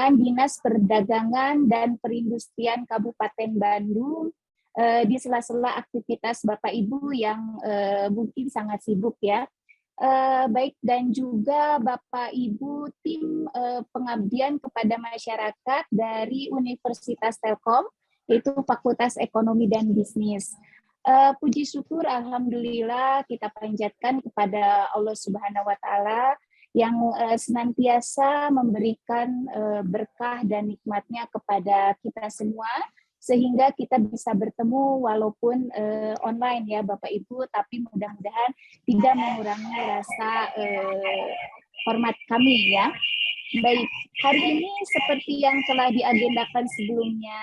dengan Dinas Perdagangan dan Perindustrian Kabupaten Bandung di sela-sela aktivitas Bapak Ibu yang mungkin sangat sibuk ya. Baik, dan juga Bapak Ibu tim pengabdian kepada masyarakat dari Universitas Telkom, yaitu Fakultas Ekonomi dan Bisnis. Puji syukur alhamdulillah kita panjatkan kepada Allah Subhanahu wa taala yang senantiasa memberikan berkah dan nikmatnya kepada kita semua, sehingga kita bisa bertemu walaupun online ya Bapak Ibu, tapi mudah-mudahan tidak mengurangi rasa hormat kami ya. Baik, hari ini seperti yang telah diagendakan sebelumnya,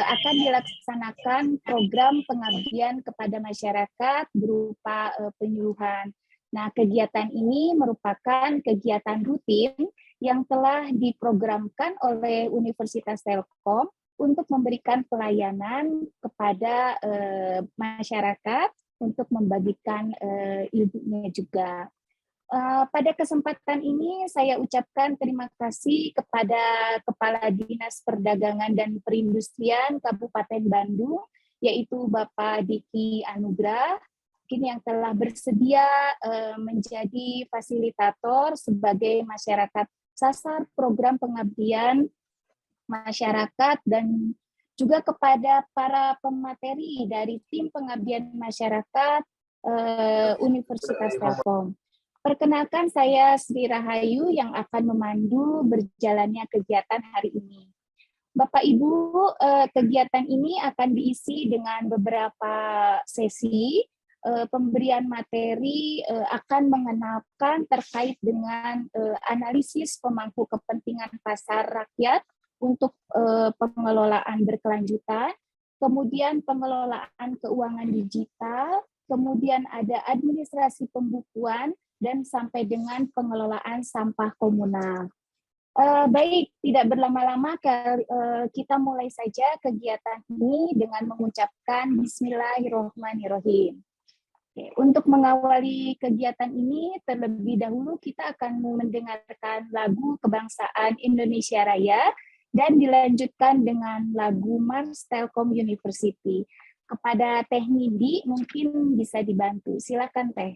akan dilaksanakan program pengabdian kepada masyarakat berupa penyuluhan. Nah, kegiatan ini merupakan kegiatan rutin yang telah diprogramkan oleh Universitas Telkom untuk memberikan pelayanan kepada masyarakat untuk membagikan ilmunya juga. Pada kesempatan ini saya ucapkan terima kasih kepada Kepala Dinas Perdagangan dan Perindustrian Kabupaten Bandung, yaitu Bapak Diki Anugrah, yang telah bersedia menjadi fasilitator sebagai masyarakat sasar program pengabdian masyarakat, dan juga kepada para pemateri dari tim pengabdian masyarakat Universitas Telkom. Perkenalkan, saya Sri Rahayu yang akan memandu berjalannya kegiatan hari ini. Bapak Ibu, kegiatan ini akan diisi dengan beberapa sesi. Pemberian materi akan mengenalkan terkait dengan analisis pemangku kepentingan pasar rakyat untuk pengelolaan berkelanjutan, kemudian pengelolaan keuangan digital, kemudian ada administrasi pembukuan, dan sampai dengan pengelolaan sampah komunal. Baik, tidak berlama-lama, kita mulai saja kegiatan ini dengan mengucapkan Bismillahirrahmanirrahim. Oke, untuk mengawali kegiatan ini, terlebih dahulu kita akan mendengarkan lagu kebangsaan Indonesia Raya dan dilanjutkan dengan lagu Mars Telkom University. Kepada Teh Nidi mungkin bisa dibantu. Silakan Teh.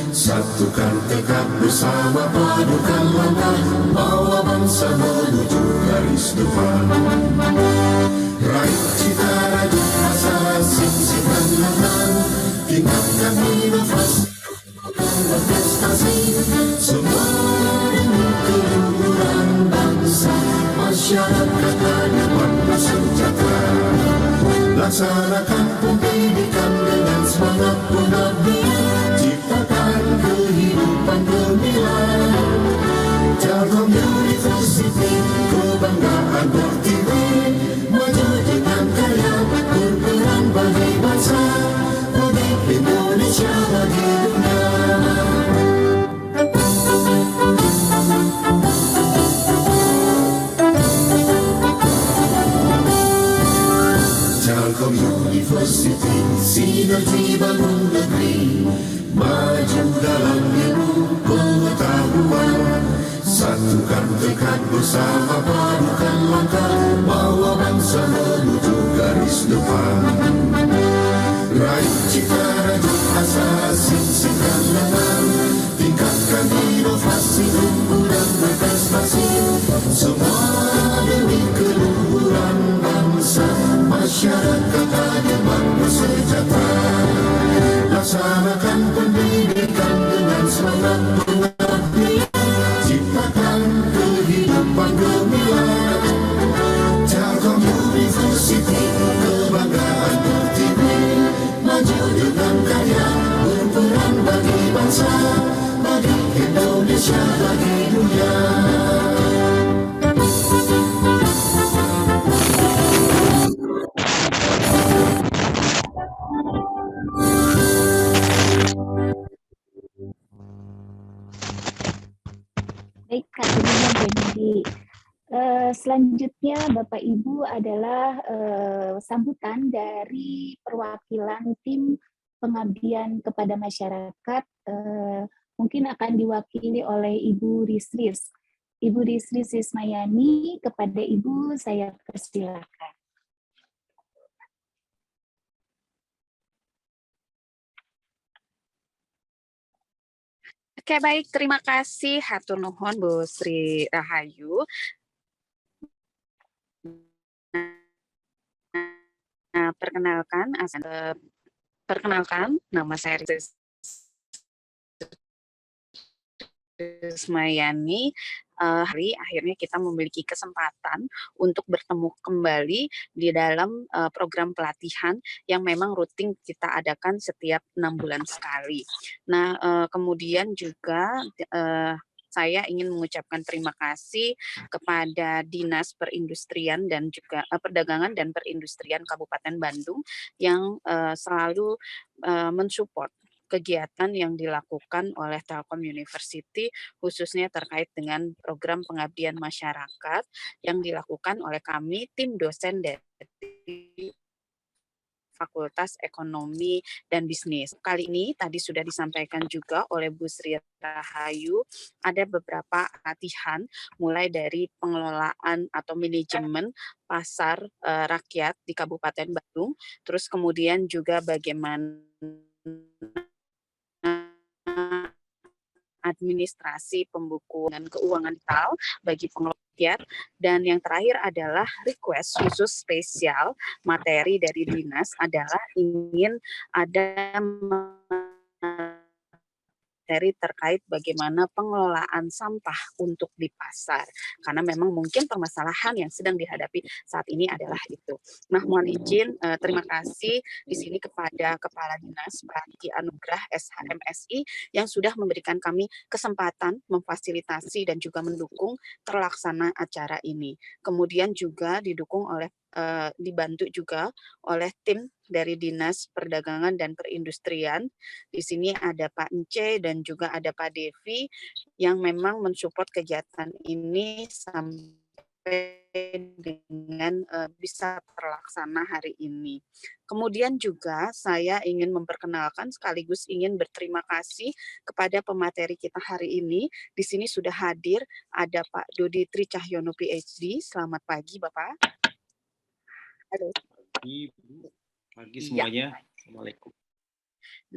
Satukan tekad bersama, padukan langkah, bawa bangsa menuju garis depan. Raih cita rajuk asa, sing-singkan lengan, tingkatkan inovasi, berprestasi, semua demi keluhuran bangsa, masyarakat adil bersejahtera. Laksanakan pendidikan dengan semangat pengabdian, ciptakan kehidupan gemilang. Telkom University, kebanggaan Pertiwi, maju dengan karya, berperan bagi bangsa, bagi Indonesia, bagi dunia. Telkom University, sinergi bangun negeri, maju dalam ilmu pengetahuan, satukan tekad bersama, padukan langkah, bawa bangsa menuju garis depan. Raih cita, rajuk asa, sing-singkan lengan, tingkatkan inovasi, unggul dan berprestasi, semua demi keluhuran bangsa, masyarakat adil bersejahtera. Laksanakan pendidikan dengan semangat pengabdian, ciptakan kehidupan gemilang. Telkom University, kebanggaan Pertiwi, maju dengan karya, berperan bagi bangsa, bagi Indonesia, bagi dunia. Baik, Kak Dini. Selanjutnya Bapak Ibu adalah sambutan dari perwakilan tim pengabdian kepada masyarakat, mungkin akan diwakili oleh Ibu Risris. Ibu Risris Ismayani, kepada Ibu saya persilakan. Oke, baik. Terima kasih. Hatur nuhun Bu Sri Rahayu. Nah, perkenalkan, nama saya Risris Ismayani. Hari akhirnya kita memiliki kesempatan untuk bertemu kembali di dalam program pelatihan yang memang rutin kita adakan setiap 6 bulan sekali. Nah, kemudian juga saya ingin mengucapkan terima kasih kepada Dinas Perindustrian dan juga Perdagangan dan Perindustrian Kabupaten Bandung yang selalu mensupport kegiatan yang dilakukan oleh Telkom University, khususnya terkait dengan program pengabdian masyarakat yang dilakukan oleh kami, tim dosen dari Fakultas Ekonomi dan Bisnis. Kali ini tadi sudah disampaikan juga oleh Bu Sri Rahayu, ada beberapa latihan mulai dari pengelolaan atau manajemen pasar rakyat di Kabupaten Bandung, terus kemudian juga bagaimana administrasi pembukuan keuangan digital bagi pengelola rakyat, dan yang terakhir adalah request khusus spesial materi dari dinas adalah ingin ada materi terkait bagaimana pengelolaan sampah untuk di pasar, karena memang mungkin permasalahan yang sedang dihadapi saat ini adalah itu. Nah, mohon izin terima kasih di sini kepada Kepala Dinas Prati Anugrah SHMSI yang sudah memberikan kami kesempatan memfasilitasi dan juga mendukung terlaksana acara ini. Kemudian juga didukung oleh dibantu juga oleh tim dari Dinas Perdagangan dan Perindustrian. Di sini ada Pak Ence dan juga ada Pak Devi yang memang mensupport kegiatan ini sampai dengan bisa terlaksana hari ini. Kemudian juga saya ingin memperkenalkan sekaligus ingin berterima kasih kepada pemateri kita hari ini. Di sini sudah hadir ada Pak Dodi Tri Cahyono PhD. Selamat pagi Bapak. Halo. Pagi semuanya. Ya. Assalamualaikum.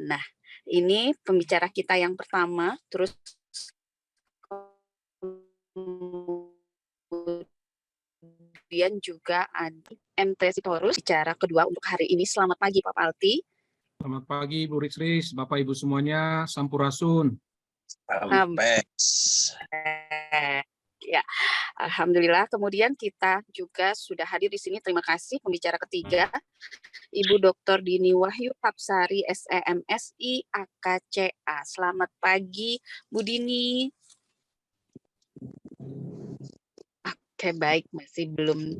Nah, ini pembicara kita yang pertama, terus kemudian juga ada MT Sitorus, bicara kedua untuk hari ini. Selamat pagi Pak Palti. Selamat pagi Bu Risris, Bapak Ibu semuanya, Sampurasun. Ya, alhamdulillah. Kemudian kita juga sudah hadir di sini. Terima kasih pembicara ketiga, Ibu Dr. Dini Wahyu Tapsari, SEMSI AKCA. Selamat pagi, Bu Dini. Oke, baik, masih belum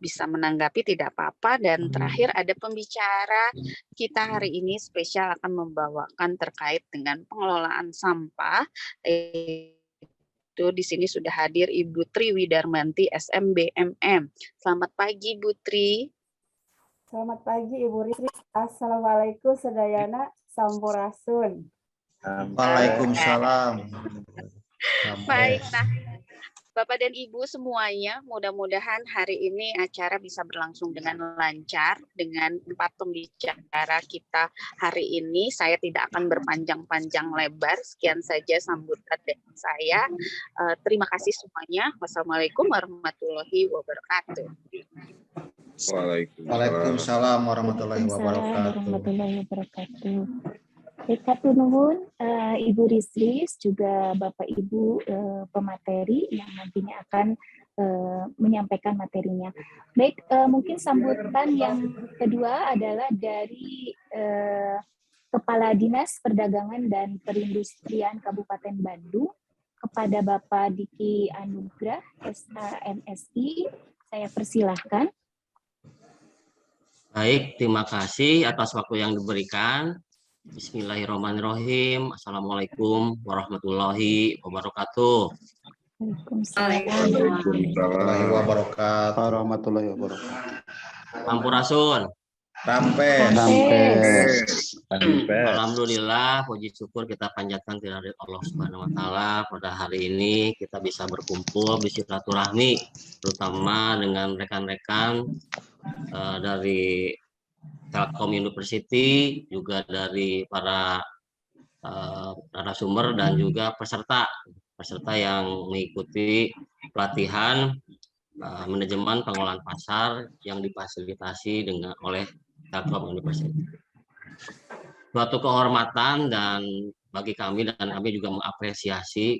bisa menanggapi, tidak apa-apa. Dan terakhir ada pembicara kita hari ini spesial akan membawakan terkait dengan pengelolaan sampah. Itu di sini sudah hadir Ibu Tri Widarmanti, SMBMM. Selamat pagi, Bu Tri. Selamat pagi, Ibu Risri. Assalamualaikum, Sedayana Sampurasun. Waalaikumsalam. Baik, nah Bapak dan Ibu semuanya, mudah-mudahan hari ini acara bisa berlangsung dengan lancar dengan 4 pembicara kita hari ini. Saya tidak akan berpanjang-panjang lebar. Sekian saja sambutan dari saya. Terima kasih semuanya. Wassalamualaikum warahmatullahi wabarakatuh. Waalaikumsalam warahmatullahi wabarakatuh. Hatur nuhun Ibu Risris, juga Bapak Ibu pemateri yang nantinya akan menyampaikan materinya. Baik, mungkin sambutan yang kedua adalah dari Kepala Dinas Perdagangan dan Perindustrian Kabupaten Bandung kepada Bapak Diki Anugrah, SHMSI. Saya persilahkan. Baik, terima kasih atas waktu yang diberikan. Bismillahirrahmanirrahim. Assalamualaikum warahmatullahi wabarakatuh. Warahmatullahi wabarakatuh. Sampurasun. Rampes. Alhamdulillah, puji syukur kita panjatkan kehadirat Allah Subhanahu wa taala pada hari ini kita bisa berkumpul bersilaturahmi terutama dengan rekan-rekan dari Telkom University, juga dari para narasumber dan juga peserta yang mengikuti pelatihan manajemen pengelolaan pasar yang difasilitasi oleh Telkom University. Suatu kehormatan dan bagi kami, dan kami juga mengapresiasi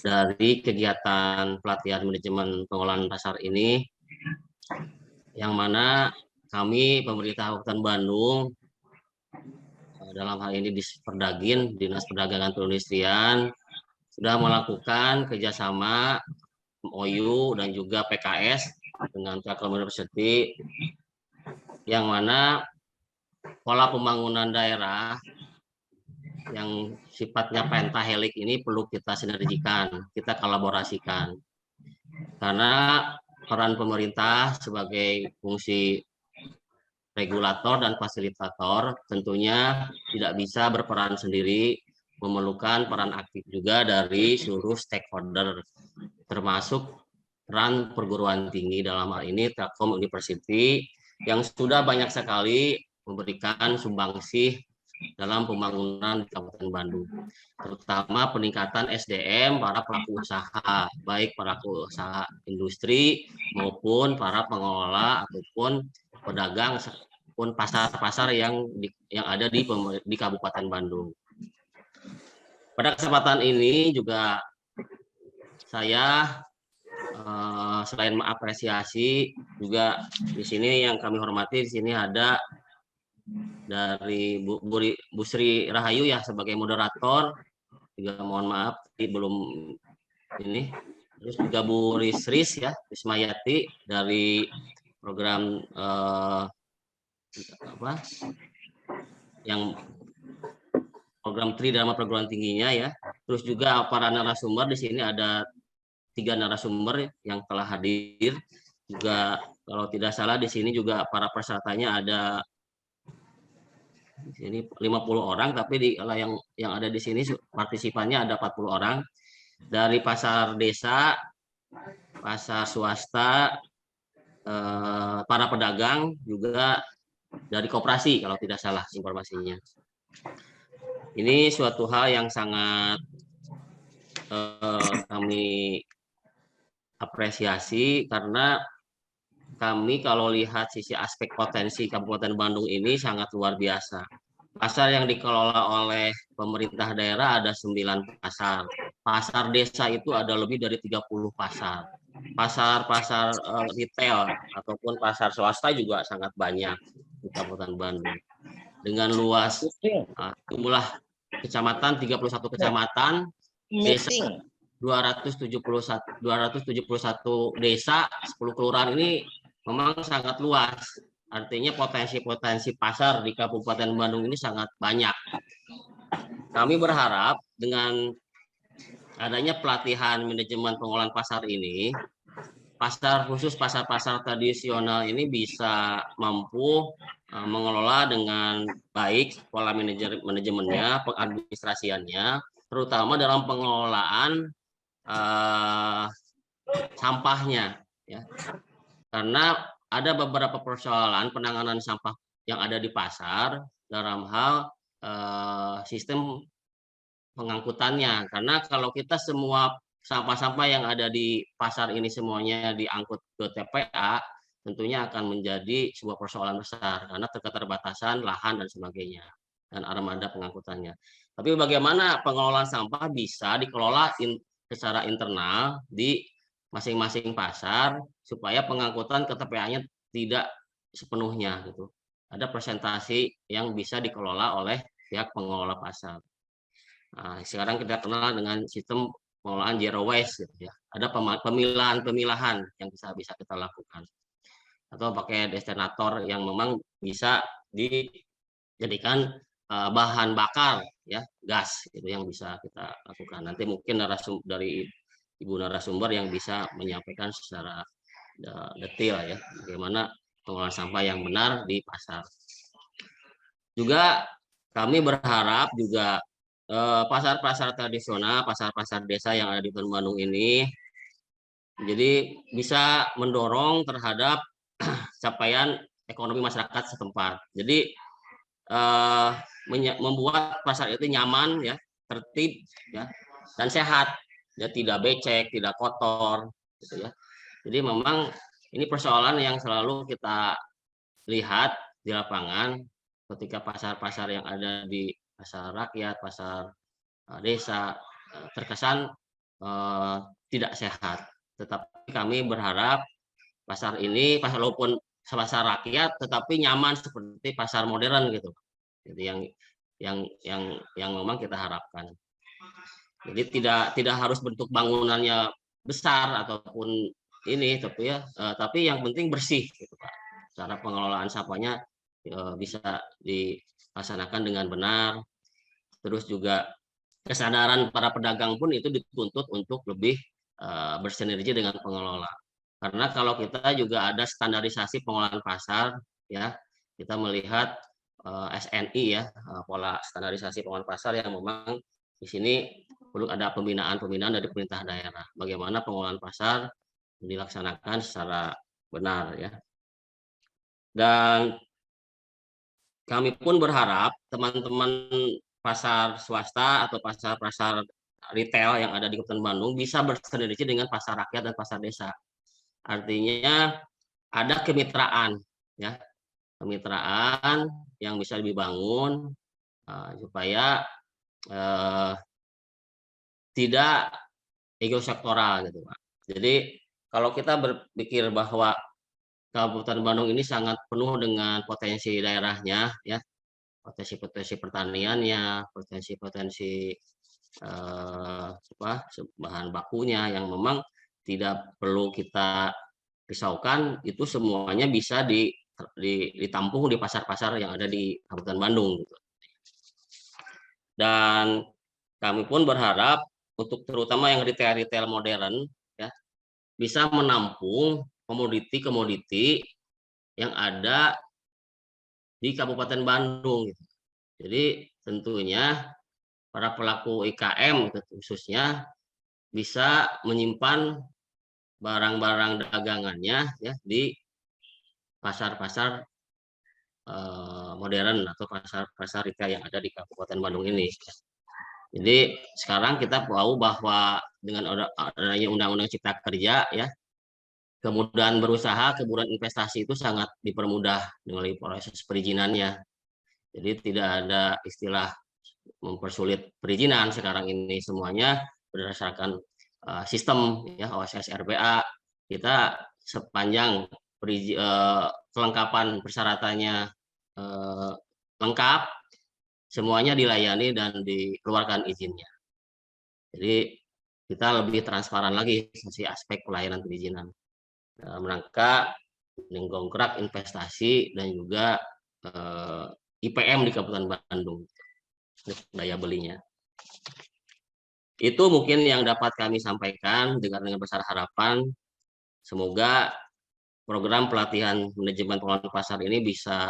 dari kegiatan pelatihan manajemen pengelolaan pasar ini, yang mana kami pemerintah Kabupaten Bandung dalam hal ini di Perdagin, Dinas Perdagangan Perindustrian, sudah melakukan kerjasama MOU dan juga PKS dengan Telkom University, yang mana pola pembangunan daerah yang sifatnya pentahelik ini perlu kita sinergikan, kita kolaborasikan, karena peran pemerintah sebagai fungsi regulator dan fasilitator tentunya tidak bisa berperan sendiri, memerlukan peran aktif juga dari seluruh stakeholder, termasuk peran perguruan tinggi dalam hal ini Telkom University yang sudah banyak sekali memberikan sumbangsih dalam pembangunan di Kabupaten Bandung, terutama peningkatan SDM para pelaku usaha, baik pelaku usaha industri maupun para pengelola ataupun pedagang pun pasar-pasar yang ada di Kabupaten Bandung. Pada kesempatan ini juga saya selain mengapresiasi juga di sini yang kami hormati, di sini ada dari Bu Sri Rahayu ya sebagai moderator, juga mohon maaf belum ini, terus juga Bu Risris ya, Rismayati dari program yang program TRI dalam perguruan tingginya ya. Terus juga para narasumber di sini ada 3 narasumber yang telah hadir. Juga kalau tidak salah di sini juga para pesertanya ada di sini 50 orang, tapi yang ada di sini partisipannya ada 40 orang dari pasar desa, pasar swasta, para pedagang, juga dari koperasi kalau tidak salah informasinya. Ini suatu hal yang sangat kami apresiasi karena kami kalau lihat sisi aspek potensi Kabupaten Bandung ini sangat luar biasa. Pasar yang dikelola oleh pemerintah daerah ada 9 pasar. Pasar desa itu ada lebih dari 30 pasar. Pasar-pasar retail ataupun pasar swasta juga sangat banyak di Kabupaten Bandung. Dengan luas jumlah kecamatan 31 kecamatan, desa 271 desa, 10 kelurahan ini memang sangat luas. Artinya potensi-potensi pasar di Kabupaten Bandung ini sangat banyak. Kami berharap dengan adanya pelatihan manajemen pengolahan pasar ini, pasar khusus pasar-pasar tradisional ini bisa mampu mengelola dengan baik pola manajemennya, pengadministrasiannya, terutama dalam pengelolaan sampahnya, ya. Karena ada beberapa persoalan penanganan sampah yang ada di pasar dalam hal sistem pengangkutannya. Karena kalau kita semua sampah-sampah yang ada di pasar ini semuanya diangkut ke TPA, tentunya akan menjadi sebuah persoalan besar karena keterbatasan lahan dan sebagainya dan armada pengangkutannya. Tapi bagaimana pengelolaan sampah bisa dikelola secara internal di masing-masing pasar supaya pengangkutan ke TPA-nya tidak sepenuhnya gitu. Ada presentasi yang bisa dikelola oleh pihak pengelola pasar. Nah, sekarang kita kenal dengan sistem pengelolaan zero waste gitu ya. Ada pemilahan yang bisa kita lakukan. Atau pakai destinator yang memang bisa dijadikan bahan bakar ya, gas itu yang bisa kita lakukan. Nanti mungkin dari Ibu narasumber yang bisa menyampaikan secara detail ya bagaimana pengolahan sampah yang benar di pasar. Juga kami berharap juga pasar-pasar tradisional, pasar-pasar desa yang ada di Bandung ini jadi bisa mendorong terhadap capaian ekonomi masyarakat setempat. Jadi membuat pasar itu nyaman ya, tertib ya, dan sehat. Ya, tidak becek, tidak kotor gitu ya. Jadi memang ini persoalan yang selalu kita lihat di lapangan ketika pasar-pasar yang ada di pasar rakyat, pasar desa terkesan tidak sehat. Tetapi kami berharap pasar ini walaupun pasar rakyat tetapi nyaman seperti pasar modern gitu. Jadi yang memang kita harapkan. Jadi tidak harus bentuk bangunannya besar ataupun ini tapi yang penting bersih gitu Pak. Cara pengelolaan sampahnya bisa dilaksanakan dengan benar. Terus juga kesadaran para pedagang pun itu dituntut untuk lebih bersinergi dengan pengelola. Karena kalau kita juga ada standarisasi pengolahan pasar ya, kita melihat SNI ya, pola standarisasi pengolahan pasar yang memang di sini perlu ada pembinaan dari pemerintah daerah. Bagaimana pengolahan pasar dilaksanakan secara benar ya. Dan kami pun berharap teman-teman pasar swasta atau pasar-pasar retail yang ada di Kabupaten Bandung bisa bersinergi dengan pasar rakyat dan pasar desa. Artinya ada kemitraan ya. Kemitraan yang bisa dibangun supaya tidak ego sektoral gitu Pak. Jadi kalau kita berpikir bahwa Kabupaten Bandung ini sangat penuh dengan potensi daerahnya ya, potensi pertaniannya, potensi bahan bakunya yang memang tidak perlu kita risaukan, itu semuanya bisa ditampung di pasar-pasar yang ada di Kabupaten Bandung gitu. Dan kami pun berharap untuk terutama yang retail modern ya bisa menampung komoditi yang ada di Kabupaten Bandung gitu. Jadi tentunya para pelaku IKM khususnya bisa menyimpan barang-barang dagangannya ya di pasar-pasar modern atau pasar retail yang ada di Kabupaten Bandung ini. Jadi sekarang kita tahu bahwa dengan adanya Undang-Undang Cipta Kerja ya, kemudahan berusaha, kemudahan investasi itu sangat dipermudah melalui proses perizinannya. Jadi tidak ada istilah mempersulit perizinan sekarang ini, semuanya berdasarkan sistem ya OSS RBA. Kita sepanjang kelengkapan persyaratannya lengkap, semuanya dilayani dan dikeluarkan izinnya. Jadi kita lebih transparan lagi sisi aspek pelayanan perizinan dalam rangka mendongkrak investasi dan juga IPM di Kabupaten Bandung, daya belinya. Itu mungkin yang dapat kami sampaikan dengan besar harapan semoga program pelatihan manajemen pengelolaan pasar ini bisa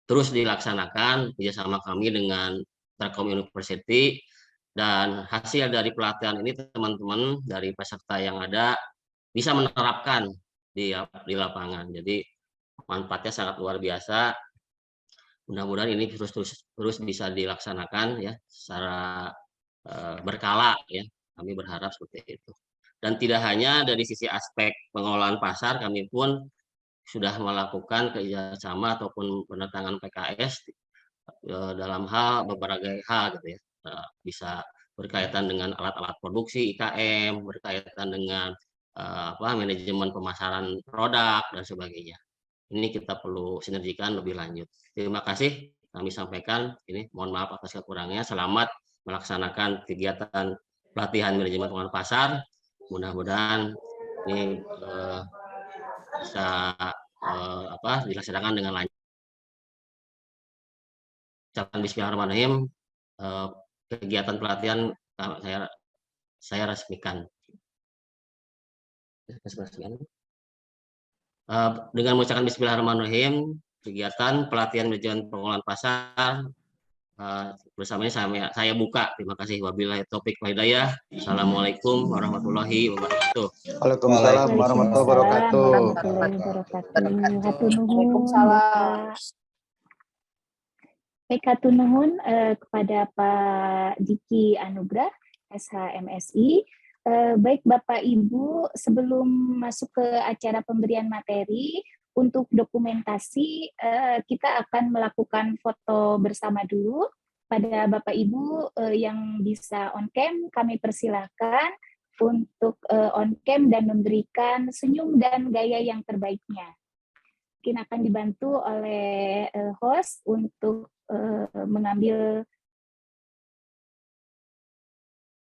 terus dilaksanakan kerjasama kami dengan Telkom University, dan hasil dari pelatihan ini teman-teman dari peserta yang ada bisa menerapkan di lapangan. Jadi manfaatnya sangat luar biasa. Mudah-mudahan ini terus bisa dilaksanakan ya secara berkala ya. Kami berharap seperti itu. Dan tidak hanya dari sisi aspek pengelolaan pasar, kami pun sudah melakukan kerjasama ataupun penetangan PKS dalam hal berbagai hal gitu ya. Bisa berkaitan dengan alat-alat produksi IKM, berkaitan dengan manajemen pemasaran produk dan sebagainya. Ini kita perlu sinergikan lebih lanjut. Terima kasih kami sampaikan ini. Mohon maaf atas kekurangannya. Selamat melaksanakan kegiatan pelatihan manajemen pengelolaan pasar. Mudah-mudahan ini bisa dilaksanakan dengan lancar. Bismillahirrahmanirrahim. Kegiatan pelatihan saya resmikan. Dengan mengucapkan Bismillahirrahmanirrahim, kegiatan pelatihan manajemen pengelolaan pasar bersamanya saya buka. Terima kasih. Wabillahi taufik wal hidayah. Assalamualaikum warahmatullahi wabarakatuh. Waalaikumsalam warahmatullahi wabarakatuh. Waalaikumsalam. Baik, hatur nuhun kepada Pak Diki Anugrah, SHMSI. Baik Bapak Ibu, sebelum masuk ke acara pemberian materi, untuk dokumentasi kita akan melakukan foto bersama dulu. Pada Bapak Ibu yang bisa on cam, kami persilahkan untuk on cam dan memberikan senyum dan gaya yang terbaiknya. Mungkin akan dibantu oleh host untuk mengambil.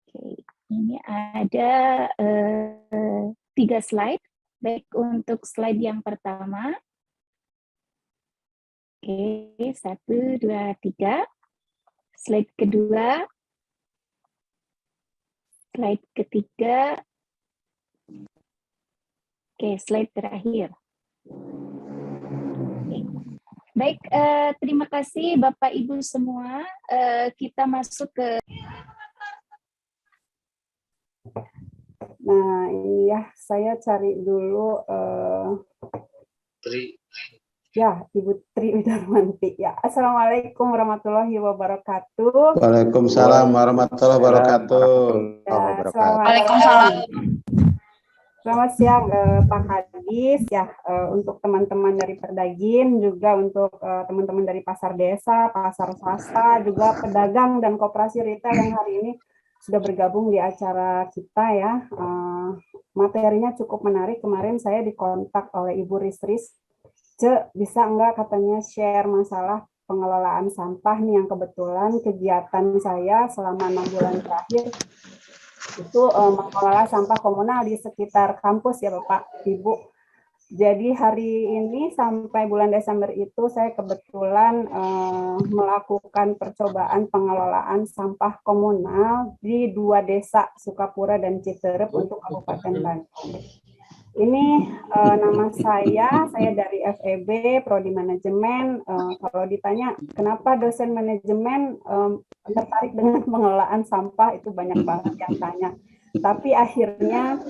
Oke, ini ada 3 slide. Baik, untuk slide yang pertama. Oke, 1, 2, 3. Slide kedua. Slide ketiga. Oke, slide terakhir. Oke. Baik, terima kasih Bapak Ibu semua. Kita masuk ke... Nah, ini ya, saya cari dulu ya, Ibu Tri Widarmanti. Ya, Assalamualaikum warahmatullahi wabarakatuh. Waalaikumsalam warahmatullahi wabarakatuh. Waalaikumsalam. Selamat siang Pak Hadis ya, untuk teman-teman dari Perdagin, juga untuk teman-teman dari pasar desa, pasar swasta, juga pedagang dan koperasi retail yang hari ini sudah bergabung di acara kita ya. Materinya cukup menarik. Kemarin saya dikontak oleh Ibu Risris, bisa enggak katanya share masalah pengelolaan sampah nih, yang kebetulan kegiatan saya selama 6 bulan terakhir itu mengelola sampah komunal di sekitar kampus ya Bapak Ibu. Jadi hari ini sampai bulan Desember itu saya kebetulan melakukan percobaan pengelolaan sampah komunal di 2 desa, Sukapura dan Citerep untuk Kabupaten Bandung. Ini nama saya dari FEB, Prodi Manajemen. Kalau ditanya kenapa dosen manajemen tertarik dengan pengelolaan sampah, itu banyak banget yang tanya. Tapi akhirnya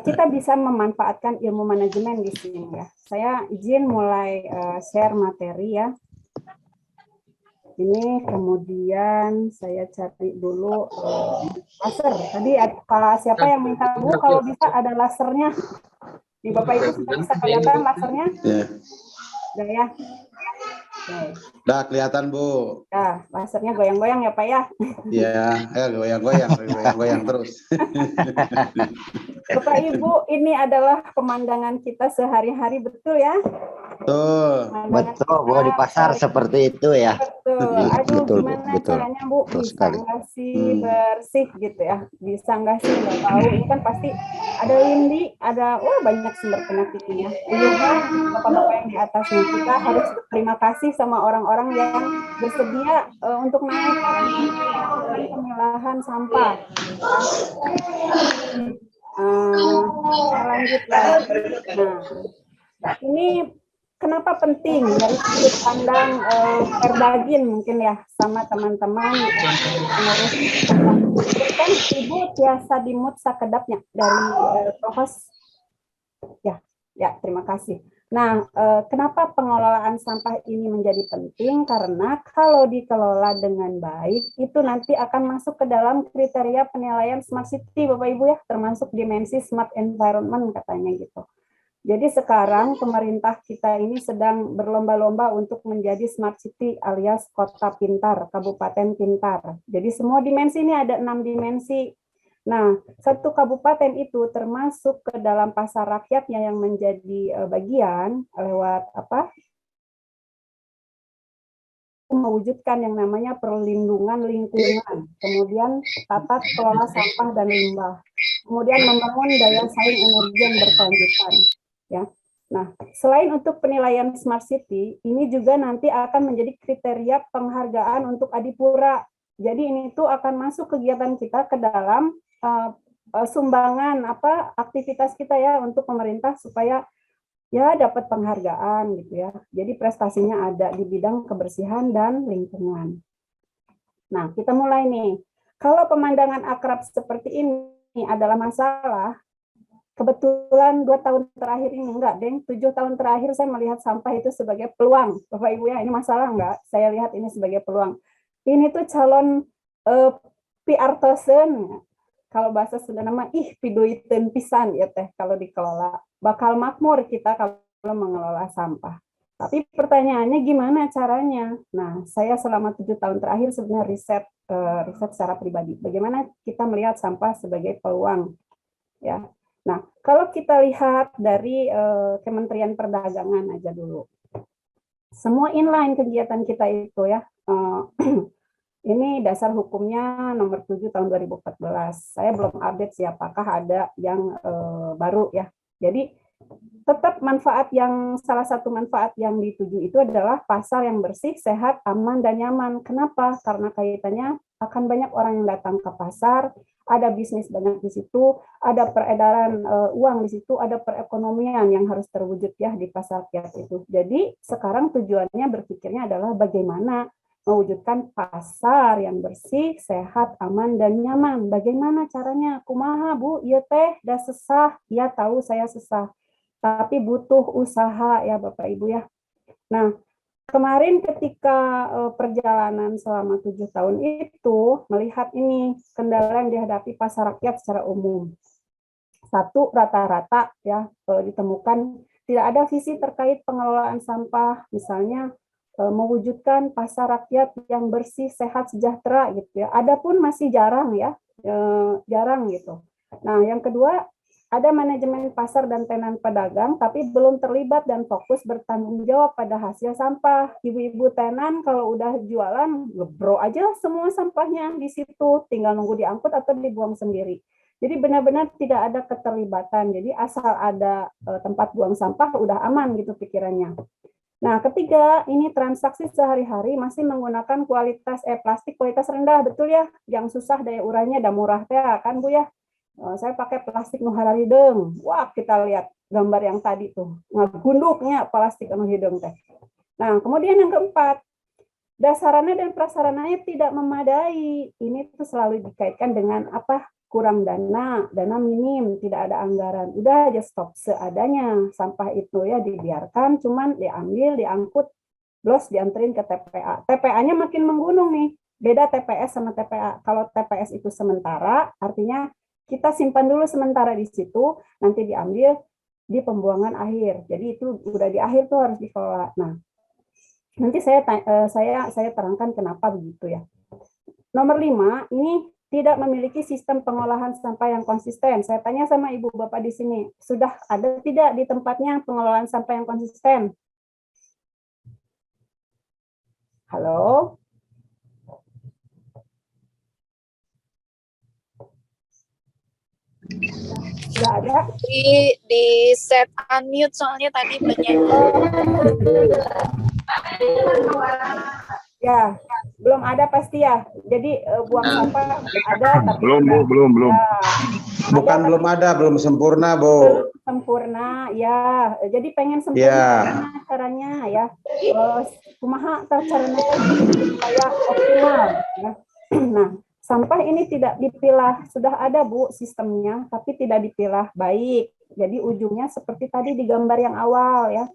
kita bisa memanfaatkan ilmu manajemen di sini ya. Saya izin mulai share materi ya. Ini kemudian saya cari dulu laser. Tadi kalau siapa yang minta Bu, kalau bisa ada lasernya. Nih Bapak Ibu sudah bisa kelihatan lasernya? Ya. Udah ya? Oke. Dah kelihatan Bu. Nah, lasernya goyang-goyang ya Pak ya? Ya, goyang-goyang terus. Bapak Ibu, ini adalah pemandangan kita sehari-hari, betul ya? Tuh. Betul, Bu, di pasar seperti itu ya. Betul. Aduh, Betul, Bu, gimana betul. caranya Bu Betul bisa sekali. nggak sih bersih gitu ya? Bisa nggak sih nggak tahu? Ini kan pasti ada lindi, ada banyak sumber penyakitnya. Puluhan bapak-bapak yang di atasnya. Kita harus berterima kasih sama orang-orang yang bersedia untuk naik pemilahan sampah. Lanjut lagi. Nah, ini kenapa penting dari sudut pandang Perdagin mungkin ya sama teman-teman pengurus. Kan Ibu tiasa dimut sakedapnya dari Prohos. Ya, terima kasih. Nah, kenapa pengelolaan sampah ini menjadi penting? Karena kalau dikelola dengan baik, itu nanti akan masuk ke dalam kriteria penilaian Smart City, Bapak Ibu ya, termasuk dimensi Smart Environment katanya gitu. Jadi sekarang pemerintah kita ini sedang berlomba-lomba untuk menjadi Smart City alias kota pintar, kabupaten pintar. Jadi semua dimensi ini ada 6 dimensi. Nah, satu kabupaten itu termasuk ke dalam pasar rakyatnya yang menjadi bagian lewat mewujudkan yang namanya perlindungan lingkungan, kemudian tata kelola sampah dan limbah, kemudian membangun daya saing energi yang berkelanjutan. Ya. Nah, selain untuk penilaian Smart City, ini juga nanti akan menjadi kriteria penghargaan untuk Adipura. Jadi ini tuh akan masuk kegiatan kita ke dalam sumbangan aktivitas kita ya untuk pemerintah supaya ya dapat penghargaan gitu ya. Jadi prestasinya ada di bidang kebersihan dan lingkungan. Nah, kita mulai nih. Kalau pemandangan akrab seperti ini adalah masalah, kebetulan 2 tahun terakhir ini enggak, Deng. 7 tahun terakhir saya melihat sampah itu sebagai peluang. Bapak Ibu ya, ini masalah enggak? Saya lihat ini sebagai peluang. Ini tuh calon PR person. Kalau bahasa Sunda nama piduiteun pisan ya teh kalau dikelola. Bakal makmur kita kalau mengelola sampah. Tapi pertanyaannya gimana caranya? Nah, saya selama 7 tahun terakhir sebenarnya riset secara pribadi. Bagaimana kita melihat sampah sebagai peluang ya. Nah, kalau kita lihat dari Kementerian Perdagangan aja dulu. Semua inline kegiatan kita itu ya. Ini dasar hukumnya nomor 7 tahun 2014. Saya belum update siapakah ada yang baru ya. Jadi tetap salah satu manfaat yang dituju itu adalah pasar yang bersih, sehat, aman, dan nyaman. Kenapa? Karena kaitannya akan banyak orang yang datang ke pasar, ada bisnis banyak di situ, ada peredaran uang di situ, ada perekonomian yang harus terwujud ya di pasar rakyat itu. Jadi sekarang tujuannya berpikirnya adalah bagaimana mewujudkan pasar yang bersih, sehat, aman, dan nyaman. Bagaimana caranya? Kumaha Bu? Iya teh, dah sesah. Ya tahu saya sesah. Tapi butuh usaha ya Bapak Ibu ya. Nah, kemarin ketika perjalanan selama 7 tahun itu, melihat ini kendala yang dihadapi pasar rakyat secara umum. Satu, rata-rata ya ditemukan tidak ada visi terkait pengelolaan sampah, misalnya mewujudkan pasar rakyat yang bersih, sehat, sejahtera gitu ya. Adapun masih jarang ya, jarang gitu. Nah, yang kedua ada manajemen pasar dan tenan pedagang, tapi belum terlibat dan fokus bertanggung jawab pada hasil sampah. Ibu-ibu tenan kalau udah jualan, ngebro aja semua sampahnya di situ, tinggal nunggu diangkut atau dibuang sendiri. Jadi benar-benar tidak ada keterlibatan. Jadi asal ada tempat buang sampah, udah aman gitu pikirannya. Nah, ketiga, ini transaksi sehari-hari masih menggunakan plastik kualitas rendah, betul ya? Yang susah daya urainya dan murah teh kan Bu ya? Saya pakai plastik nu hidung. Wah, kita lihat gambar yang tadi tuh. Ngagunduknya plastik nu hidung teh. Nah, kemudian yang keempat, dasarana dan prasarananya tidak memadai. Ini tuh selalu dikaitkan dengan kurang dana minim, tidak ada anggaran. Udah aja stop seadanya. Sampah itu ya dibiarkan, cuman diambil, diangkut, blos dianterin ke TPA. TPA-nya makin menggunung nih. Beda TPS sama TPA. Kalau TPS itu sementara, artinya kita simpan dulu sementara di situ, nanti diambil, di pembuangan akhir. Jadi itu udah di akhir tuh harus dikelola. Nah, nanti saya terangkan kenapa begitu ya. Nomor 5, ini tidak memiliki sistem pengolahan sampah yang konsisten. Saya tanya sama Ibu Bapak di sini, sudah ada tidak di tempatnya pengelolaan sampah yang konsisten? Halo? Sudah ada? Di set unmute soalnya tadi banyak. Ya, belum ada pasti ya. Jadi buang sampah ada tapi belum. Ya, Bukan belum ada, belum sempurna, Bu. Sempurna, ya. Jadi pengen sempurna Ya. caranya ya. Kumaha caranya supaya optimal ya. Nah, sampah ini tidak dipilah, sudah ada Bu sistemnya, tapi tidak dipilah baik. Jadi ujungnya seperti tadi di gambar yang awal ya.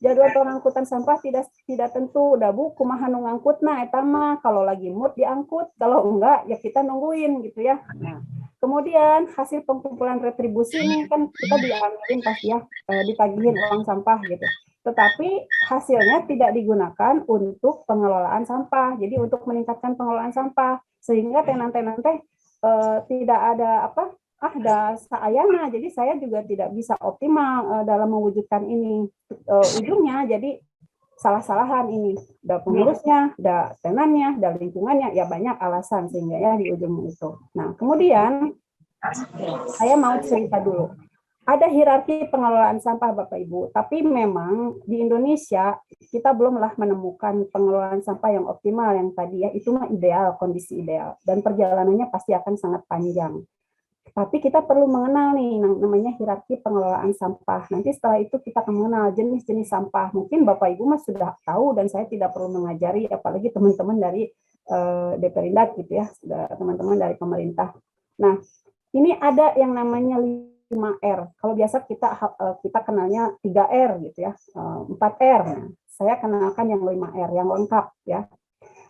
Jadwal pengangkutan sampah tidak tentu. Udah Bu, kumaha nu ngangkutna eta mah kalau lagi mood diangkut, kalau enggak ya kita nungguin gitu ya. Nah, kemudian hasil pengumpulan retribusi ini kan kita diambilin pasti ya, ditagihin uang sampah gitu. Tetapi hasilnya tidak digunakan untuk pengelolaan sampah. Jadi untuk meningkatkan pengelolaan sampah sehingga tenan-tenan teh tidak ada apa? Dah saayana. Jadi saya juga tidak bisa optimal dalam mewujudkan ini. Ujungnya jadi salah-salahan ini. Da pengurusnya, da tenannya, da lingkungannya, ya banyak alasan sehingga ya di ujung itu. Nah, kemudian saya mau cerita dulu. Ada hierarki pengelolaan sampah Bapak Ibu, tapi memang di Indonesia kita belumlah menemukan pengelolaan sampah yang optimal yang tadi ya, itu mah ideal, kondisi ideal, dan perjalanannya pasti akan sangat panjang. Tapi kita perlu mengenal nih namanya hierarki pengelolaan sampah. Nanti setelah itu kita akan mengenal jenis-jenis sampah. Mungkin Bapak Ibu mah sudah tahu dan saya tidak perlu mengajari, apalagi teman-teman dari Deperindak gitu ya, teman-teman dari pemerintah. Nah, ini ada yang namanya 5R. Kalau biasa kita kenalnya 3R gitu ya, 4R. Nah, saya kenalkan yang 5R, yang lengkap ya.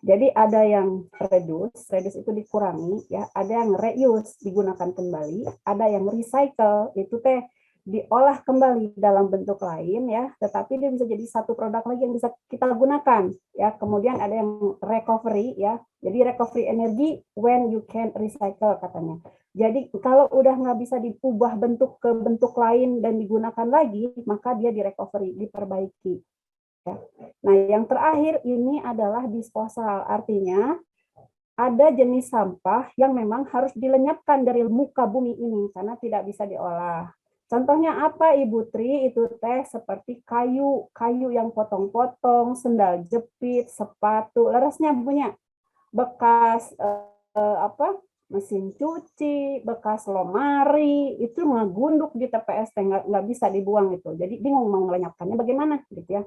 Jadi ada yang reduce itu dikurangi ya, ada yang reuse digunakan kembali, ada yang recycle itu teh diolah kembali dalam bentuk lain ya, tetapi dia bisa jadi satu produk lagi yang bisa kita gunakan ya. Kemudian ada yang recovery ya. Jadi recovery energy when you can recycle katanya. Jadi kalau udah nggak bisa diubah bentuk ke bentuk lain dan digunakan lagi, maka dia direcovery, diperbaiki. Ya. Nah, yang terakhir ini adalah disposal, artinya ada jenis sampah yang memang harus dilenyapkan dari muka bumi ini karena tidak bisa diolah. Contohnya apa Ibu Tri? Itu teh seperti kayu yang potong-potong, sendal jepit, sepatu, lerasnya punya bekas mesin cuci, bekas lemari, itu ngegunduk di TPS, nggak bisa dibuang gitu. Jadi bingung mau melenyapkannya bagaimana gitu ya.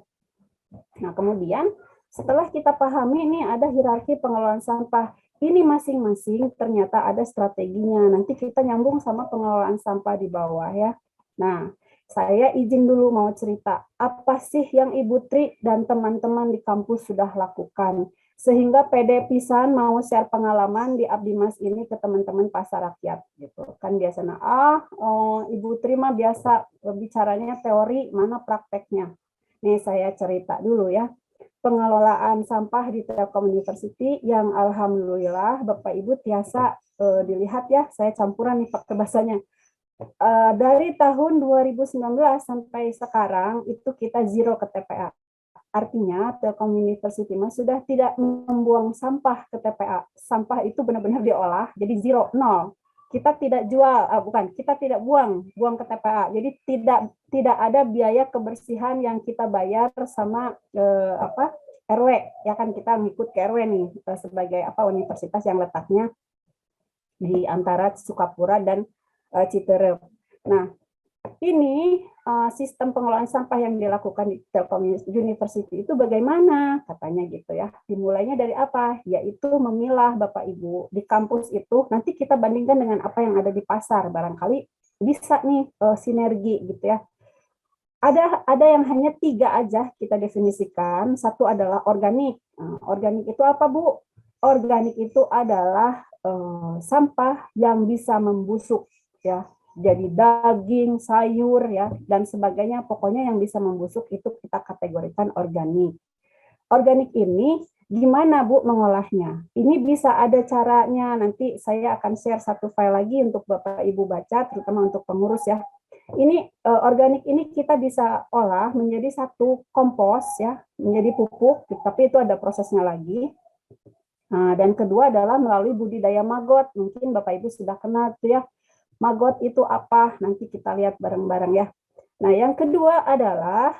Nah, kemudian setelah kita pahami ini ada hierarki pengelolaan sampah. Ini masing-masing ternyata ada strateginya. Nanti kita nyambung sama pengelolaan sampah di bawah ya. Nah, saya izin dulu mau cerita. Apa sih yang Ibu Tri dan teman-teman di kampus sudah lakukan? Sehingga PD pisan mau share pengalaman di Abdi Mas ini ke teman-teman pasar rakyat gitu. Kan biasanya Ibu Tri mah biasa bicaranya teori, mana prakteknya. Nih saya cerita dulu ya. Pengelolaan sampah di Telkom University yang alhamdulillah Bapak Ibu tiasa dilihat ya, saya campuran nih pakai bahasanya. Dari tahun 2019 sampai sekarang itu kita zero ke TPA. Artinya Telkom University sudah tidak membuang sampah ke TPA. Sampah itu benar-benar diolah, jadi zero, nol. Kita tidak jual, kita tidak buang ke TPA. Jadi tidak ada biaya kebersihan yang kita bayar sama RW, ya kan kita ngikut ke RW nih sebagai universitas yang letaknya di antara Sukapura dan Citerep. Nah, ini sistem pengelolaan sampah yang dilakukan di Telkom University itu bagaimana? Katanya gitu ya. Dimulainya dari apa? Yaitu memilah Bapak Ibu di kampus itu. Nanti kita bandingkan dengan apa yang ada di pasar. Barangkali bisa nih sinergi gitu ya. Ada yang hanya 3 aja kita definisikan. Satu adalah organik. Organik itu apa Bu? Organik itu adalah sampah yang bisa membusuk ya. jadi daging, sayur ya dan sebagainya. Pokoknya yang bisa membusuk itu kita kategorikan organik. Organik ini gimana Bu mengolahnya? Ini bisa ada caranya. Nanti saya akan share satu file lagi untuk Bapak Ibu baca, terutama untuk pengurus ya. Ini organik ini kita bisa olah menjadi satu kompos ya, menjadi pupuk, tapi itu ada prosesnya lagi. Nah, dan kedua adalah melalui budidaya maggot. Mungkin Bapak Ibu sudah kenal tuh ya. Maggot itu apa? Nanti kita lihat bareng-bareng ya. Nah, yang kedua adalah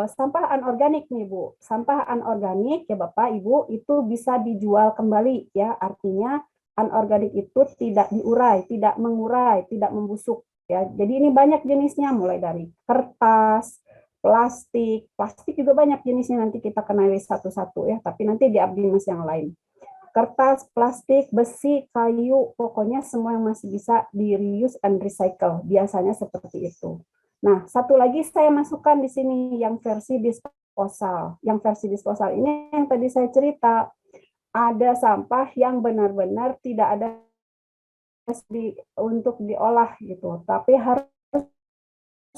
sampah anorganik nih Bu. Sampah anorganik ya Bapak Ibu itu bisa dijual kembali ya. Artinya anorganik itu tidak diurai, tidak mengurai, tidak membusuk ya. Jadi ini banyak jenisnya mulai dari kertas, plastik juga banyak jenisnya, nanti kita kenali satu-satu ya. Tapi nanti di abdi mas yang lain. Kertas, plastik, besi, kayu, pokoknya semua yang masih bisa di reuse and recycle. Biasanya seperti itu. Nah, satu lagi saya masukkan di sini yang versi disposal. Yang versi disposal ini yang tadi saya cerita, ada sampah yang benar-benar tidak ada untuk diolah gitu, tapi harus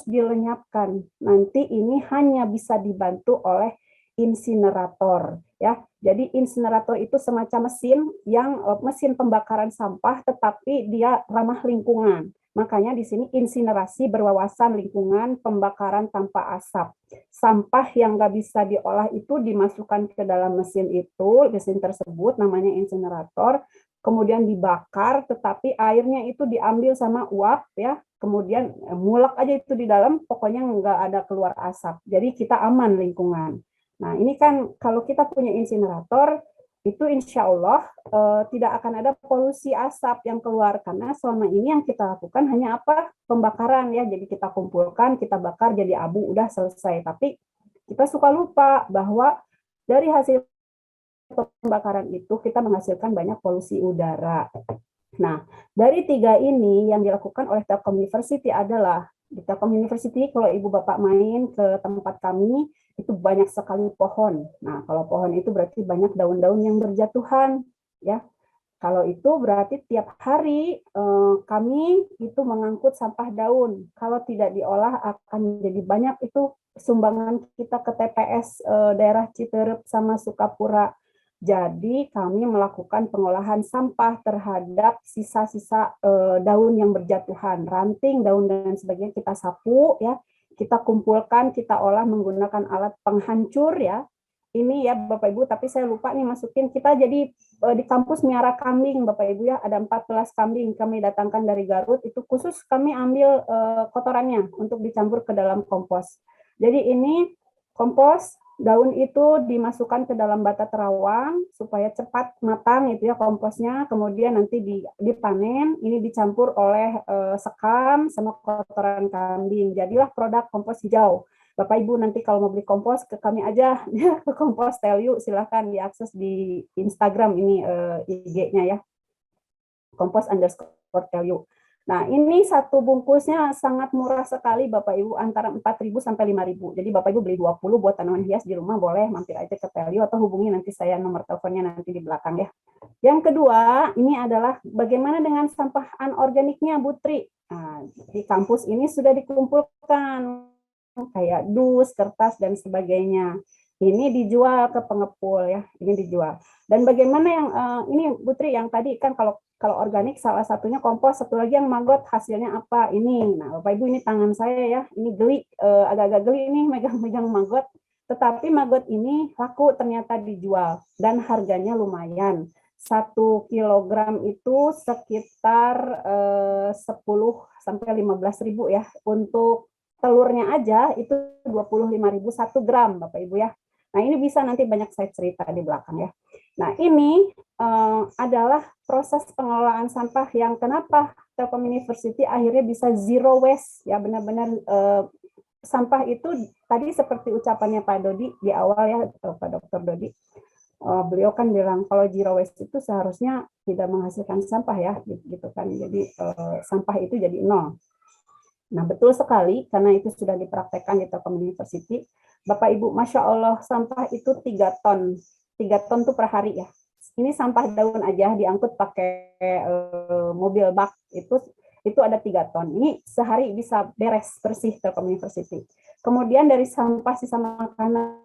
dilenyapkan. Nanti ini hanya bisa dibantu oleh insinerator ya. Jadi insinerator itu semacam mesin yang mesin pembakaran sampah tetapi dia ramah lingkungan. Makanya di sini insinerasi berwawasan lingkungan, pembakaran tanpa asap. Sampah yang nggak bisa diolah itu dimasukkan ke dalam mesin itu, mesin tersebut namanya insinerator, kemudian dibakar, tetapi airnya itu diambil sama uap ya, kemudian mulak aja itu di dalam, pokoknya nggak ada keluar asap. Jadi kita aman lingkungan. Nah ini kan kalau kita punya insinerator, itu insya Allah tidak akan ada polusi asap yang keluar, karena selama ini yang kita lakukan hanya apa? Pembakaran ya, jadi kita kumpulkan, kita bakar jadi abu, udah selesai. Tapi kita suka lupa bahwa dari hasil pembakaran itu kita menghasilkan banyak polusi udara. Nah, dari 3 ini yang dilakukan oleh Telkom University adalah, di Telkom University kalau Ibu Bapak main ke tempat kami, itu banyak sekali pohon. Nah, kalau pohon itu berarti banyak daun-daun yang berjatuhan, ya. Kalau itu berarti tiap hari kami itu mengangkut sampah daun. Kalau tidak diolah akan jadi banyak itu sumbangan kita ke TPS daerah Citerep sama Sukapura. Jadi kami melakukan pengolahan sampah terhadap sisa-sisa daun yang berjatuhan, ranting, daun dan sebagainya kita sapu ya. Kita kumpulkan, kita olah menggunakan alat penghancur ya. Ini ya Bapak Ibu, tapi saya lupa nih masukin. Kita jadi di kampus miara kambing Bapak Ibu ya, ada 14 kambing kami datangkan dari Garut, itu khusus kami ambil kotorannya untuk dicampur ke dalam kompos. Jadi ini kompos, daun itu dimasukkan ke dalam bata terawang supaya cepat matang itu ya komposnya, kemudian nanti dipanen, ini dicampur oleh sekam sama kotoran kambing. Jadilah produk kompos hijau. Bapak Ibu nanti kalau mau beli kompos ke kami aja ya, ke Kompos Telyu, silahkan diakses di Instagram ini IG-nya ya, kompos_Telyu. Nah, ini satu bungkusnya sangat murah sekali Bapak Ibu, antara 4.000 sampai 5.000. Jadi Bapak Ibu beli 20 buat tanaman hias di rumah, boleh mampir aja ke Telyu atau hubungi nanti saya, nomor teleponnya nanti di belakang ya. Yang kedua, ini adalah bagaimana dengan sampah anorganiknya Bu Tri. Nah, di kampus ini sudah dikumpulkan kayak dus, kertas dan sebagainya. Ini dijual ke pengepul ya, ini dijual. Dan bagaimana yang ini Bu Tri, yang tadi kan kalau organik salah satunya kompos, satu lagi yang maggot, hasilnya apa? Ini. Nah, Bapak Ibu ini tangan saya ya, ini geli, agak-agak geli ini megang-megang maggot. Tetapi maggot ini laku ternyata dijual dan harganya lumayan. 1 kilogram itu sekitar 10 sampai 15.000 ya. Untuk telurnya aja itu 25.000 1 gram Bapak Ibu ya. Nah ini bisa nanti banyak saya cerita di belakang ya. Nah ini adalah proses pengelolaan sampah yang kenapa Telkom University akhirnya bisa zero waste ya, benar-benar sampah itu tadi seperti ucapannya Pak Dodi di awal ya, Pak Dr. Dodi. Beliau kan bilang kalau zero waste itu seharusnya tidak menghasilkan sampah ya, gitu kan. Jadi sampah itu jadi 0. Nah, betul sekali, karena itu sudah dipraktekkan di Telkom University. Bapak Ibu, Masya Allah, sampah itu 3 ton. 3 ton itu per hari ya. Ini sampah daun aja diangkut pakai mobil bak. Itu itu ada 3 ton. Ini sehari bisa beres bersih Telkom University. Kemudian dari sampah sisa makanan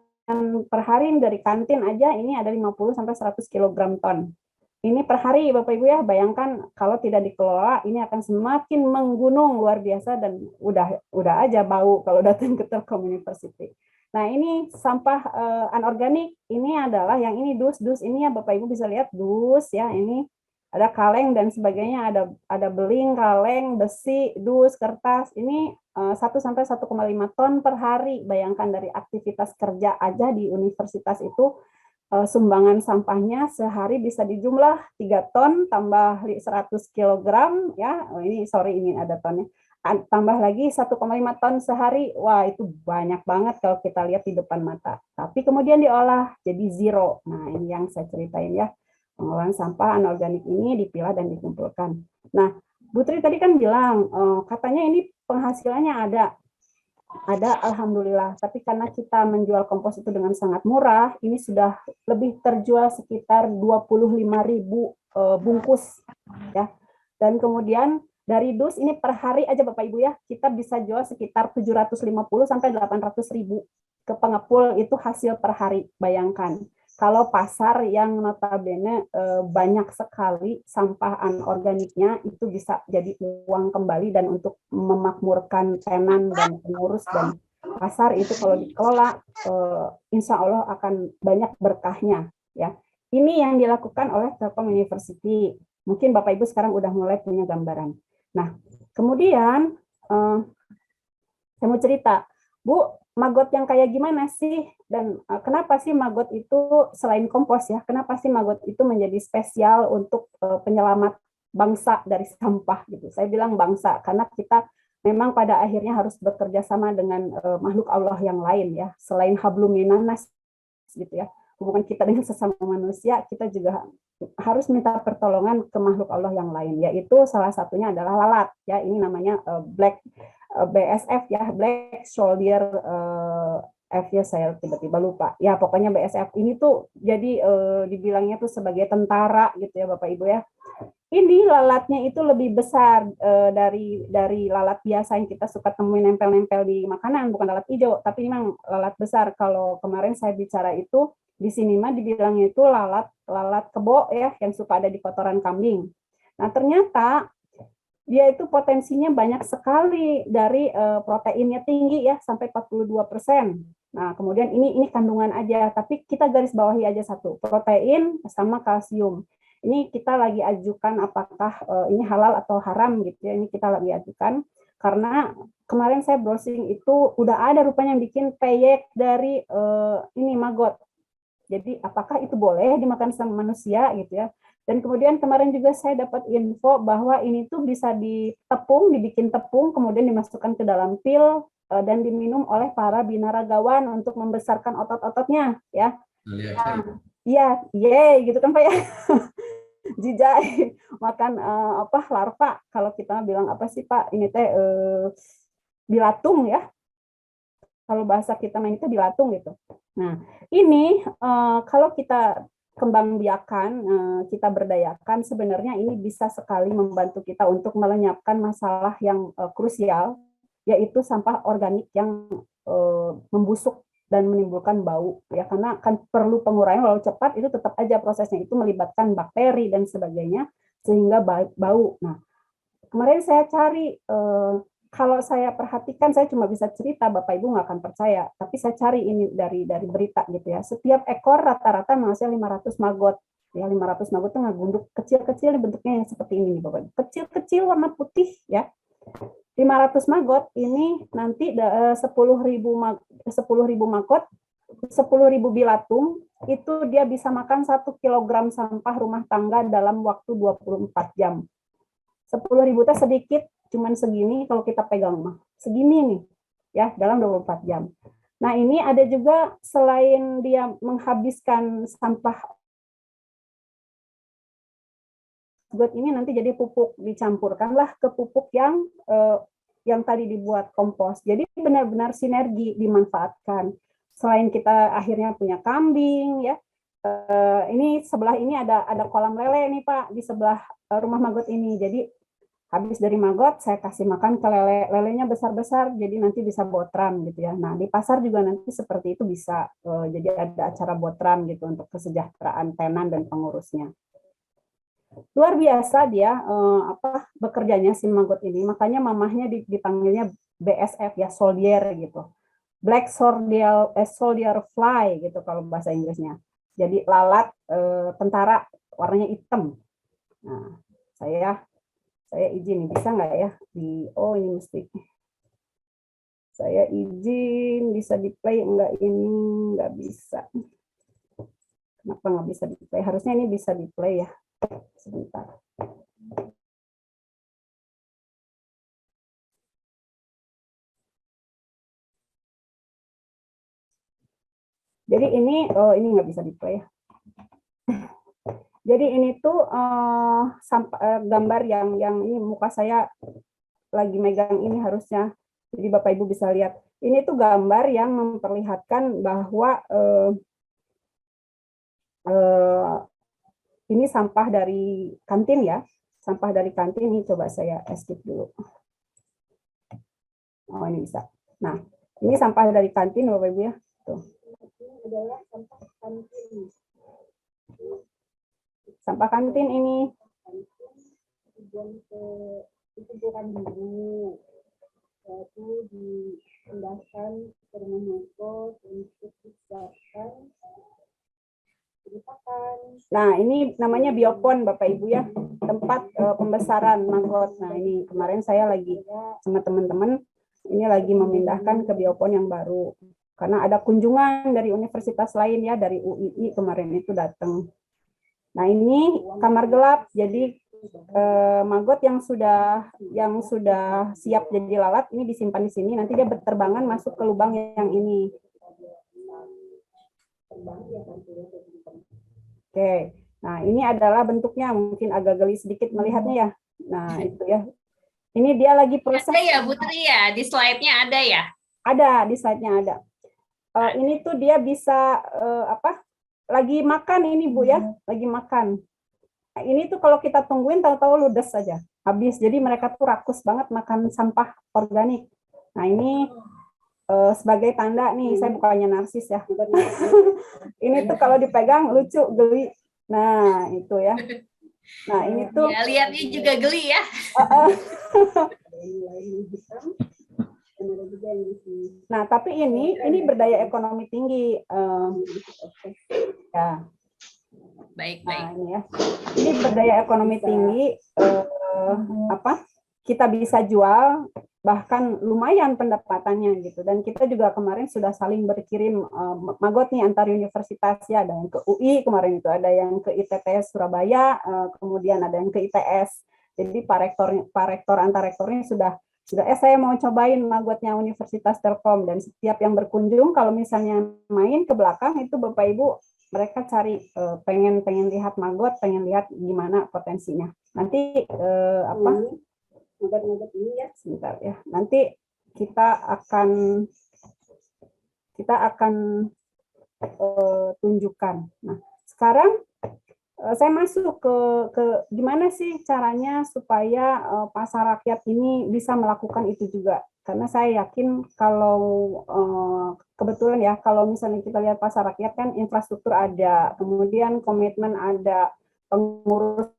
per hari dari kantin aja ini ada 50 sampai 100 kg ton. Ini per hari Bapak Ibu ya, bayangkan kalau tidak dikelola ini akan semakin menggunung luar biasa dan udah aja bau kalau datang ke Telkom University. Nah, ini sampah anorganik ini adalah yang ini dus ini ya Bapak Ibu bisa lihat dus ya, ini ada kaleng dan sebagainya, ada beling, kaleng, besi, dus, kertas. Ini 1 sampai 1,5 ton per hari. Bayangkan dari aktivitas kerja aja di universitas itu sumbangan sampahnya sehari bisa dijumlah 3 ton tambah 100 kg ya. Ini ada tonnya. Tambah lagi 1,5 ton sehari. Wah, itu banyak banget kalau kita lihat di depan mata. Tapi kemudian diolah jadi zero. Nah, ini yang saya ceritain ya. Pengolahan sampah anorganik ini dipilah dan dikumpulkan. Nah, Bu Tri tadi kan bilang katanya ini penghasilannya ada, alhamdulillah. Tapi karena kita menjual kompos itu dengan sangat murah, ini sudah lebih terjual sekitar 25.000 bungkus ya. Dan kemudian dari dus ini per hari aja Bapak Ibu ya, kita bisa jual sekitar 750 sampai 800.000 ke pengepul, itu hasil per hari. Bayangkan. Kalau pasar yang notabene banyak sekali sampah anorganiknya itu bisa jadi uang kembali dan untuk memakmurkan tenan dan pengurus dan pasar itu kalau dikelola insya Allah akan banyak berkahnya ya. Ini yang dilakukan oleh Telkom University. Mungkin Bapak Ibu sekarang udah mulai punya gambaran. Nah, kemudian saya mau cerita, Bu, maggot yang kayak gimana sih? Dan kenapa sih maggot itu selain kompos ya? Kenapa sih maggot itu menjadi spesial untuk penyelamat bangsa dari sampah gitu? Saya bilang bangsa karena kita memang pada akhirnya harus bekerja sama dengan makhluk Allah yang lain ya. Selain hablum minanas gitu ya. Hubungan kita dengan sesama manusia, kita juga harus minta pertolongan ke makhluk Allah yang lain, yaitu salah satunya adalah lalat ya. Ini namanya black BSF ya, Black Soldier F ya, saya tiba-tiba lupa. Ya pokoknya BSF ini tuh jadi dibilangnya tuh sebagai tentara gitu ya Bapak Ibu ya. Ini lalatnya itu lebih besar dari lalat biasa yang kita suka temuin nempel-nempel di makanan, bukan lalat hijau, tapi memang lalat besar. Kalau kemarin saya bicara itu di sini mah dibilangnya itu lalat kebo ya, yang suka ada di kotoran kambing. Nah ternyata dia itu potensinya banyak sekali, dari proteinnya tinggi ya sampai 42%. Nah, kemudian ini kandungan aja, tapi kita garis bawahi aja satu, protein sama kalsium. Ini kita lagi ajukan apakah ini halal atau haram gitu ya. Ini kita lagi ajukan karena kemarin saya browsing itu udah ada rupanya yang bikin peyek dari ini maggot. Jadi apakah itu boleh dimakan sama manusia gitu ya. Dan kemudian kemarin juga saya dapat info bahwa ini tuh bisa ditepung, dibikin tepung, kemudian dimasukkan ke dalam pil dan diminum oleh para binaragawan untuk membesarkan otot-ototnya ya. Iya, gitu kan Pak ya. Jijai makan larva, kalau kita bilang apa sih Pak? Ini teh bilatung ya. Kalau bahasa kita main itu bilatung gitu. Nah, ini kalau kita kembang biakan, kita berdayakan, sebenarnya ini bisa sekali membantu kita untuk melenyapkan masalah yang krusial, yaitu sampah organik yang membusuk dan menimbulkan bau. Ya, karena kan perlu penguraian walau cepat, itu tetap aja prosesnya itu melibatkan bakteri dan sebagainya, sehingga bau. Nah, kemarin saya cari, kalau saya perhatikan, saya cuma bisa cerita, Bapak Ibu nggak akan percaya, tapi saya cari ini dari berita gitu ya. Setiap ekor rata-rata menghasilkan 500 maggot. Ya, 500 maggot itu ngagunduk kecil-kecil, bentuknya yang seperti ini nih Bapak Ibu. Kecil-kecil warna putih ya. 500 maggot ini nanti 10.000 maggot, 10.000 bilatung, itu dia bisa makan 1 kilogram sampah rumah tangga dalam waktu 24 jam. 10.000 itu sedikit, cuman segini kalau kita pegang mah. Segini nih, ya, dalam 24 jam. Nah, ini ada juga selain dia menghabiskan sampah maggot ini nanti jadi pupuk, dicampurkanlah ke pupuk yang tadi dibuat kompos. Jadi benar-benar sinergi dimanfaatkan. Selain kita akhirnya punya kambing ya. Ini sebelah ini ada kolam lele nih Pak, di sebelah rumah maggot ini. Jadi Habis dari maggot, saya kasih makan ke lele. Lelenya besar-besar, jadi nanti bisa botram gitu ya. Nah, di pasar juga nanti seperti itu bisa. Jadi ada acara botram gitu untuk kesejahteraan tenan dan pengurusnya. Luar biasa dia bekerjanya si maggot ini. Makanya mamahnya dipanggilnya BSF ya, soldier gitu. Black soldier fly gitu kalau bahasa Inggrisnya. Jadi lalat tentara warnanya hitam. Nah, saya izin, bisa nggak ya? Ini mesti. Saya izin, bisa di-play enggak ini? Nggak bisa. Kenapa nggak bisa di-play? Harusnya ini bisa di-play ya. Sebentar. Jadi ini nggak bisa di-play ya. Jadi ini tuh gambar yang ini muka saya lagi megang ini harusnya. Jadi Bapak Ibu bisa lihat. Ini tuh gambar yang memperlihatkan bahwa ini sampah dari kantin ya. Sampah dari kantin ini coba saya skip dulu. Oh, ini bisa. Nah, ini sampah dari kantin Bapak Ibu ya. Tuh. Adalah sampah kantin. Sampah kantin ini. Itu bukan dulu. Lalu dipindahkan ke rumah maggot untuk disiapkan. Nah, ini namanya biopon Bapak Ibu ya, tempat pembesaran maggot. Nah, ini kemarin saya lagi sama teman-teman ini lagi memindahkan ke biopon yang baru. Karena ada kunjungan dari universitas lain ya, dari UII kemarin itu datang. Nah, ini kamar gelap. Jadi maggot yang sudah siap jadi lalat ini disimpan di sini. Nanti dia berterbangan masuk ke lubang yang ini. Oke, nah ini adalah bentuknya, mungkin agak geli sedikit melihatnya ya. Nah itu ya, ini dia lagi proses. Ada ya Bu Tri ya, di slide-nya ada ya? Ada, di slide-nya ada. Ini tuh dia bisa lagi makan ini Bu ya, lagi makan. Nah, ini tuh kalau kita tungguin tahu-tahu ludes saja, habis. Jadi mereka tuh rakus banget makan sampah organik. Nah ini sebagai tanda nih, saya bukannya narsis ya. Ini tuh kalau dipegang lucu, geli. Nah, itu ya. Nah, ini tuh ya, lihatnya juga geli ya. Nah, tapi ini berdaya ekonomi tinggi. Ya. Baik. Nah, ini ya. Ini berdaya ekonomi tinggi, kita bisa jual, bahkan lumayan pendapatannya gitu. Dan kita juga kemarin sudah saling berkirim maggot nih antar universitas ya, ada yang ke UI kemarin itu, ada yang ke ITTS Surabaya, kemudian ada yang ke ITS. Jadi Pak Rektor antar rektornya sudah saya mau cobain maggotnya Universitas Telkom, dan setiap yang berkunjung kalau misalnya main ke belakang itu Bapak Ibu mereka cari pengen lihat maggot, pengen lihat gimana potensinya. Nanti maggot ini ya, sebentar ya. Nanti kita akan tunjukkan. Nah, sekarang saya masuk ke gimana sih caranya supaya pasar rakyat ini bisa melakukan itu juga. Karena saya yakin kalau kebetulan ya, kalau misalnya kita lihat pasar rakyat kan infrastruktur ada, kemudian komitmen ada, pengurus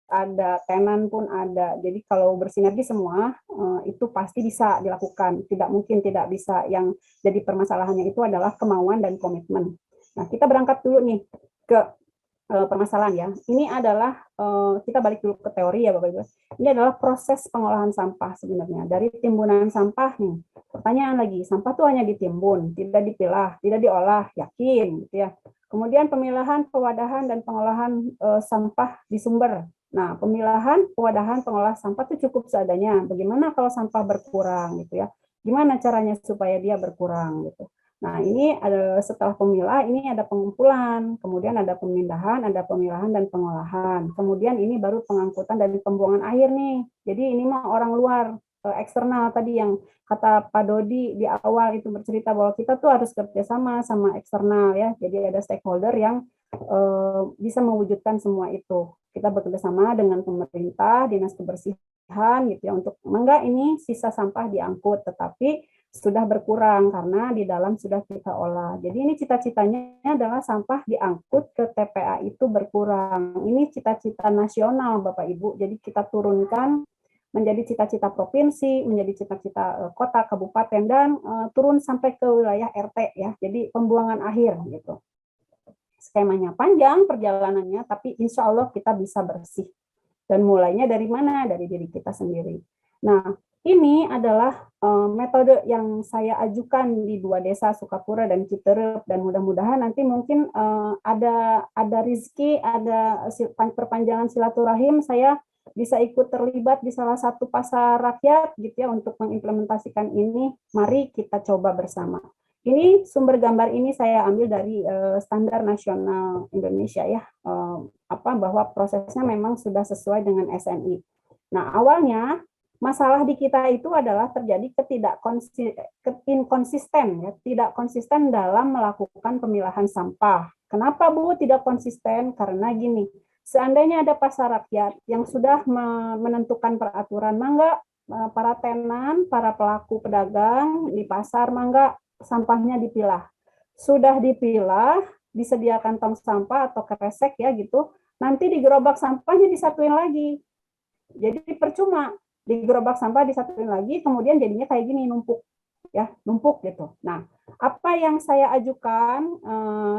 ada, tenan pun ada. Jadi kalau bersinergi semua itu pasti bisa dilakukan. Tidak mungkin tidak bisa. Yang jadi permasalahannya itu adalah kemauan dan komitmen. Nah, kita berangkat dulu nih ke permasalahan ya. Ini adalah kita balik dulu ke teori ya Bapak Ibu. Ini adalah proses pengolahan sampah sebenarnya. Dari timbunan sampah nih. Pertanyaan lagi, sampah tuh hanya ditimbun, tidak dipilah, tidak diolah, yakin gitu ya. Kemudian pemilahan, pewadahan dan pengolahan sampah di sumber. Nah, pemilahan, pewadahan, pengolahan sampah itu cukup seadanya. Bagaimana kalau sampah berkurang gitu ya? Gimana caranya supaya dia berkurang gitu? Nah, ini ada setelah pemilah, ini ada pengumpulan, kemudian ada pemindahan, ada pemilahan dan pengolahan. Kemudian ini baru pengangkutan dan pembuangan air nih. Jadi ini mah orang luar, eksternal tadi yang kata Pak Dodi di awal itu bercerita bahwa kita tuh harus kerjasama sama eksternal ya. Jadi ada stakeholder yang bisa mewujudkan semua itu. kita bekerjasama dengan pemerintah, dinas kebersihan gitu ya untuk enggak ini sisa sampah diangkut, tetapi sudah berkurang karena di dalam sudah kita olah. Jadi ini cita-citanya adalah sampah diangkut ke TPA itu berkurang. Ini cita-cita nasional Bapak Ibu. Jadi kita turunkan menjadi cita-cita provinsi, menjadi cita-cita kota, kabupaten, dan turun sampai ke wilayah RT ya. Jadi pembuangan akhir gitu. Skemanya panjang perjalanannya, tapi insya Allah kita bisa bersih. Dan mulainya dari mana? Dari diri kita sendiri. Nah, ini adalah metode yang saya ajukan di 2 desa Sukapura dan Citerep, dan mudah-mudahan nanti mungkin ada rezeki, ada perpanjangan silaturahim, saya bisa ikut terlibat di salah satu pasar rakyat gitu ya untuk mengimplementasikan ini. Mari kita coba bersama. Ini sumber gambar ini saya ambil dari standar nasional Indonesia ya, bahwa prosesnya memang sudah sesuai dengan SNI. Nah, awalnya masalah di kita itu adalah terjadi inkonsisten ya, tidak konsisten dalam melakukan pemilahan sampah. Kenapa Bu tidak konsisten? Karena gini, seandainya ada pasar rakyat yang sudah menentukan peraturan, mangga para tenan, para pelaku pedagang di pasar, mangga sampahnya dipilah. Sudah dipilah, disediakan tong sampah atau kresek ya gitu, nanti di gerobak sampahnya disatuin lagi. Jadi percuma. Di gerobak sampah disatuin lagi, kemudian jadinya kayak gini, numpuk ya, numpuk gitu. Nah, apa yang saya ajukan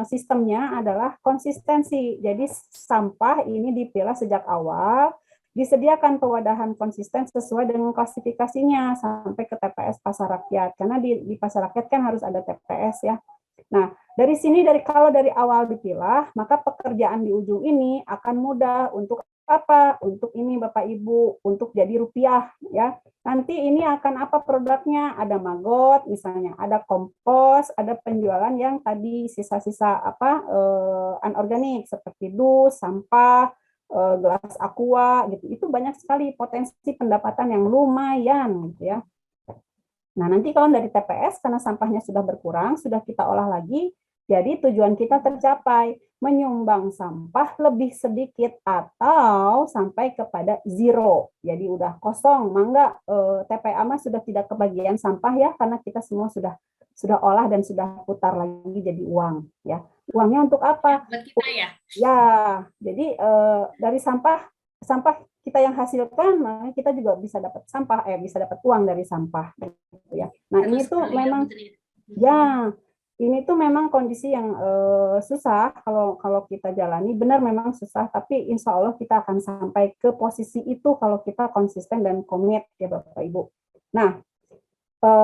sistemnya adalah konsistensi. Jadi sampah ini dipilah sejak awal, disediakan pewadahan konsisten sesuai dengan klasifikasinya sampai ke TPS pasar rakyat. Karena di pasar rakyat kan harus ada TPS ya. Nah, dari sini kalau dari awal dipilah, maka pekerjaan di ujung ini akan mudah untuk apa? Untuk ini Bapak Ibu, untuk jadi rupiah ya. Nanti ini akan apa produknya? Ada maggot misalnya, ada kompos, ada penjualan yang tadi sisa-sisa anorganik seperti dus, sampah, gelas aqua gitu. Itu banyak sekali potensi pendapatan yang lumayan gitu ya. Nah, nanti kalau dari TPS karena sampahnya sudah berkurang, sudah kita olah lagi, jadi tujuan kita tercapai, menyumbang sampah lebih sedikit atau sampai kepada zero. Jadi udah kosong, mangga TPA mah sudah tidak kebagian sampah ya, karena kita semua sudah olah dan sudah putar lagi jadi uang ya. Uangnya untuk apa? Buat kita ya. Ya, jadi dari sampah kita yang hasilkan, maka kita juga bisa dapat bisa dapat uang dari sampah gitu ya. Nah, ini tuh memang ya, ini tuh memang kondisi yang susah kalau kita jalani, benar memang susah, tapi insya Allah kita akan sampai ke posisi itu kalau kita konsisten dan komit ya Bapak Ibu. Nah,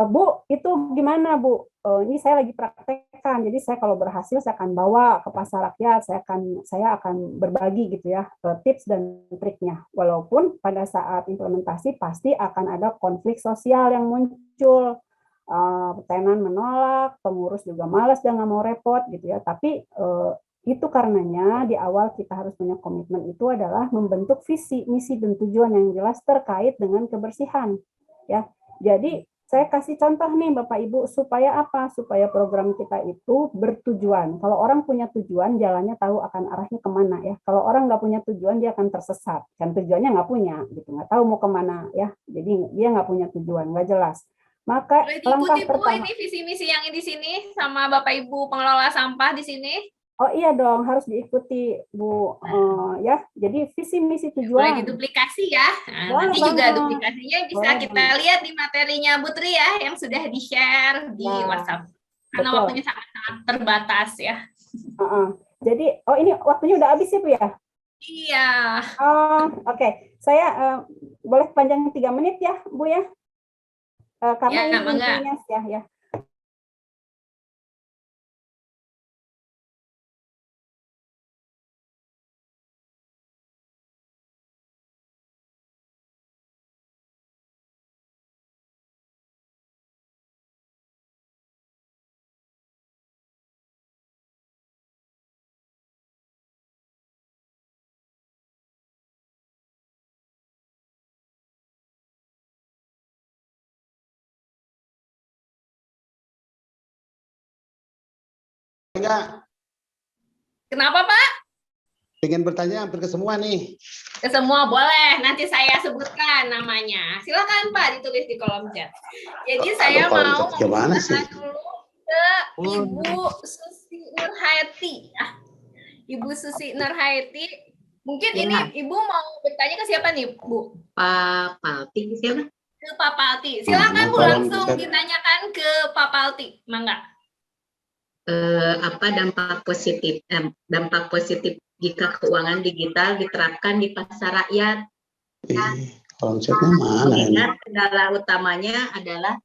Bu, itu gimana Bu? Ini saya lagi praktekkan, jadi saya kalau berhasil saya akan bawa ke pasar rakyat, saya akan berbagi gitu ya tips dan triknya. Walaupun pada saat implementasi pasti akan ada konflik sosial yang muncul. Tenan menolak, pengurus juga malas dan nggak mau repot gitu ya. Tapi itu karenanya di awal kita harus punya komitmen itu adalah membentuk visi, misi dan tujuan yang jelas terkait dengan kebersihan ya. Jadi saya kasih contoh nih Bapak Ibu supaya apa? Supaya program kita itu bertujuan. Kalau orang punya tujuan, jalannya tahu akan arahnya kemana ya. Kalau orang nggak punya tujuan, dia akan tersesat. Dan tujuannya nggak punya, gitu, nggak tahu mau kemana ya. Jadi dia nggak punya tujuan, nggak jelas. Maka langkah pertama. Ini visi-misi yang di sini sama Bapak Ibu pengelola sampah di sini. Oh iya dong, harus diikuti Bu ya. Jadi visi misi tujuan. Boleh diduplikasi ya. Nah, nanti juga duplikasinya bisa kita lihat di materinya Bu Tri ya yang sudah di-share di WhatsApp. Karena waktunya sangat terbatas ya. Jadi ini waktunya udah habis ya Bu ya? Iya. Oke. Saya boleh panjang 3 menit ya Bu ya? Karena ini intinya ya. Kenapa Pak? Pengen bertanya hampir ke semua nih. Ke semua boleh, nanti saya sebutkan namanya. Silakan Pak ditulis di kolom chat. Jadi saya kolom mau chat gimana sih? memperkenalkan dulu ke Ibu Susi Nurhayati. Ibu Susi Nurhayati. Mungkin Ya. ini Ibu mau bertanya ke siapa nih, Bu? Pak Palti siapa? Ke Pak Palti. Silakan Bu, langsung ditanyakan ke Pak Palti. Mangga. Apa dampak positif jika keuangan digital diterapkan di pasar rakyat? Kolom chatnya mana ini? Mengingat kendala utamanya adalah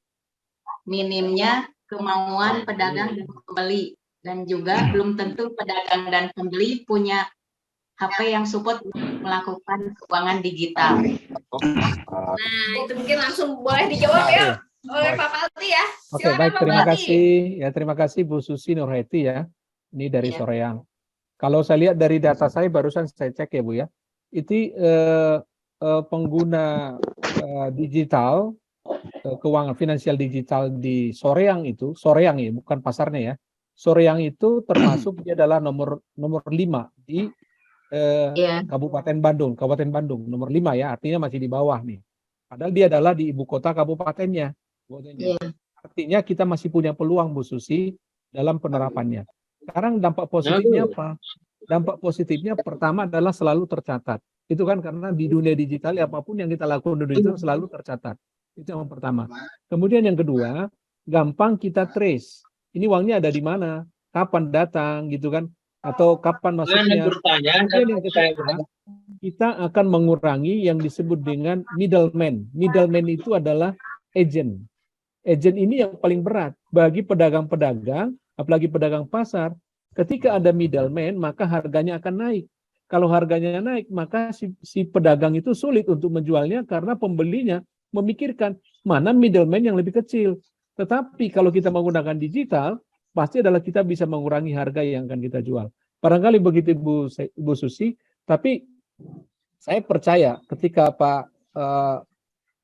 minimnya kemauan pedagang dan pembeli, dan juga belum tentu pedagang dan pembeli punya HP yang support melakukan keuangan digital. Nah, itu mungkin langsung boleh dijawab ya oleh Pak Palti ya. Oke, Silakan baik, Pak terima Palti. kasih ya, terima kasih Bu Susi Nurhayati ya. Ini dari Soreang. Kalau saya lihat dari data saya barusan saya cek ya Bu ya, itu pengguna digital keuangan finansial digital di Soreang itu, Soreang ya, bukan pasarnya ya. Soreang itu termasuk dia adalah nomor 5 di Kabupaten Bandung nomor 5 ya, artinya masih di bawah nih. Padahal dia adalah di ibu kota kabupatennya. Artinya kita masih punya peluang Bu Susi dalam penerapannya. Sekarang dampak positifnya apa? Dampak positifnya pertama adalah selalu tercatat. Itu kan karena di dunia digital apapun yang kita lakukan di digital selalu tercatat. Itu yang pertama. Kemudian yang kedua, gampang kita trace. Ini uangnya ada di mana? Kapan datang gitu kan? Atau kapan masuknya? Kemudian yang ketiga, kita akan mengurangi yang disebut dengan middleman. Middleman itu adalah agent. Agent ini yang paling berat bagi pedagang-pedagang, apalagi pedagang pasar. Ketika ada middleman, maka harganya akan naik. Kalau harganya naik, maka si pedagang itu sulit untuk menjualnya karena pembelinya memikirkan mana middleman yang lebih kecil. Tetapi kalau kita menggunakan digital, pasti adalah kita bisa mengurangi harga yang akan kita jual. Barangkali begitu Bu Susi, tapi saya percaya ketika Pak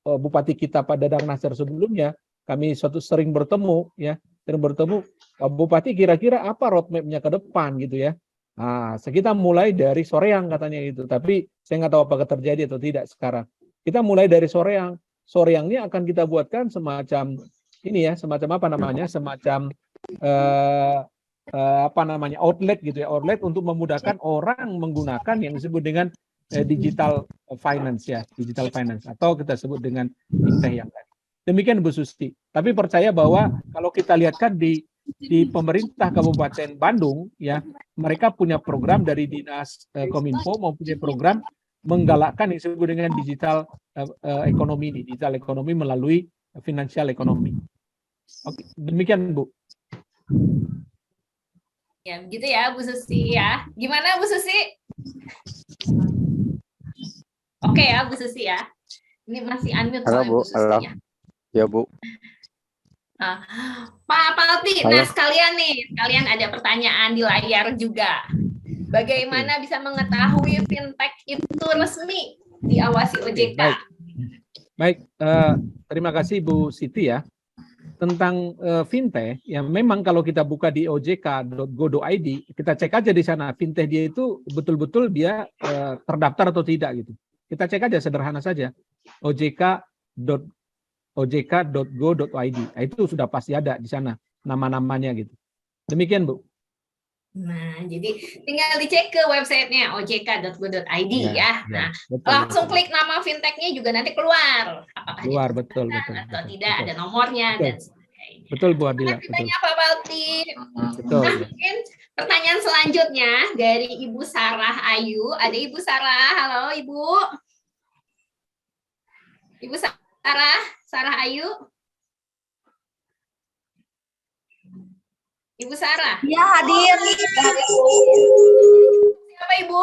Bupati kita Pak Dadang Nasir sebelumnya, kami sering bertemu ya, Pak Bupati kira-kira apa roadmap-nya ke depan gitu ya. Nah, kita mulai dari Soreang katanya itu, tapi saya nggak tahu apakah terjadi atau tidak sekarang. Kita mulai dari Soreang. Soreang ini akan kita buatkan semacam ini ya, semacam apa namanya, semacam outlet gitu ya, outlet untuk memudahkan orang menggunakan yang disebut dengan digital finance ya, digital finance atau kita sebut dengan fintech yang tadi. Demikian Bu Susi. Tapi percaya bahwa kalau kita lihatkan di pemerintah Kabupaten Bandung ya, mereka punya program dari Dinas Kominfo mempunyai program menggalakkan yang disebut dengan digital ekonomi ini, digital ekonomi melalui financial ekonomi. Oke, demikian Bu. Ya, begitu ya Bu Susi ya. Gimana Bu Susi? Oke ya Bu Susi ya. Ini masih unmute soalnya Bu Susi ya. Ya Bu. Nah, Pak Palti, nah sekalian ada pertanyaan di layar juga. Bagaimana bisa mengetahui fintech itu resmi diawasi OJK? Baik, terima kasih Bu Siti ya. Tentang fintech, ya memang kalau kita buka di ojk.go.id, kita cek aja di sana fintech dia itu betul-betul dia terdaftar atau tidak gitu. Kita cek aja sederhana saja, ojk.go.id. Nah, itu sudah pasti ada di sana nama-namanya gitu. Demikian Bu. Nah, jadi tinggal dicek ke websitenya ojk.go.id ya. Nah, langsung klik nama fintechnya juga nanti keluar. Apakah betul atau tidak, ada nomornya dan sebagainya. Betul Bu Adila. Tanya Pak Palti. Betul. Nah, mungkin pertanyaan selanjutnya dari Ibu Sarah Ayu. Ada Ibu Sarah. Halo Ibu. Ibu Sarah Ayu. Ibu Sarah. Ya, hadir. Siapa Ibu?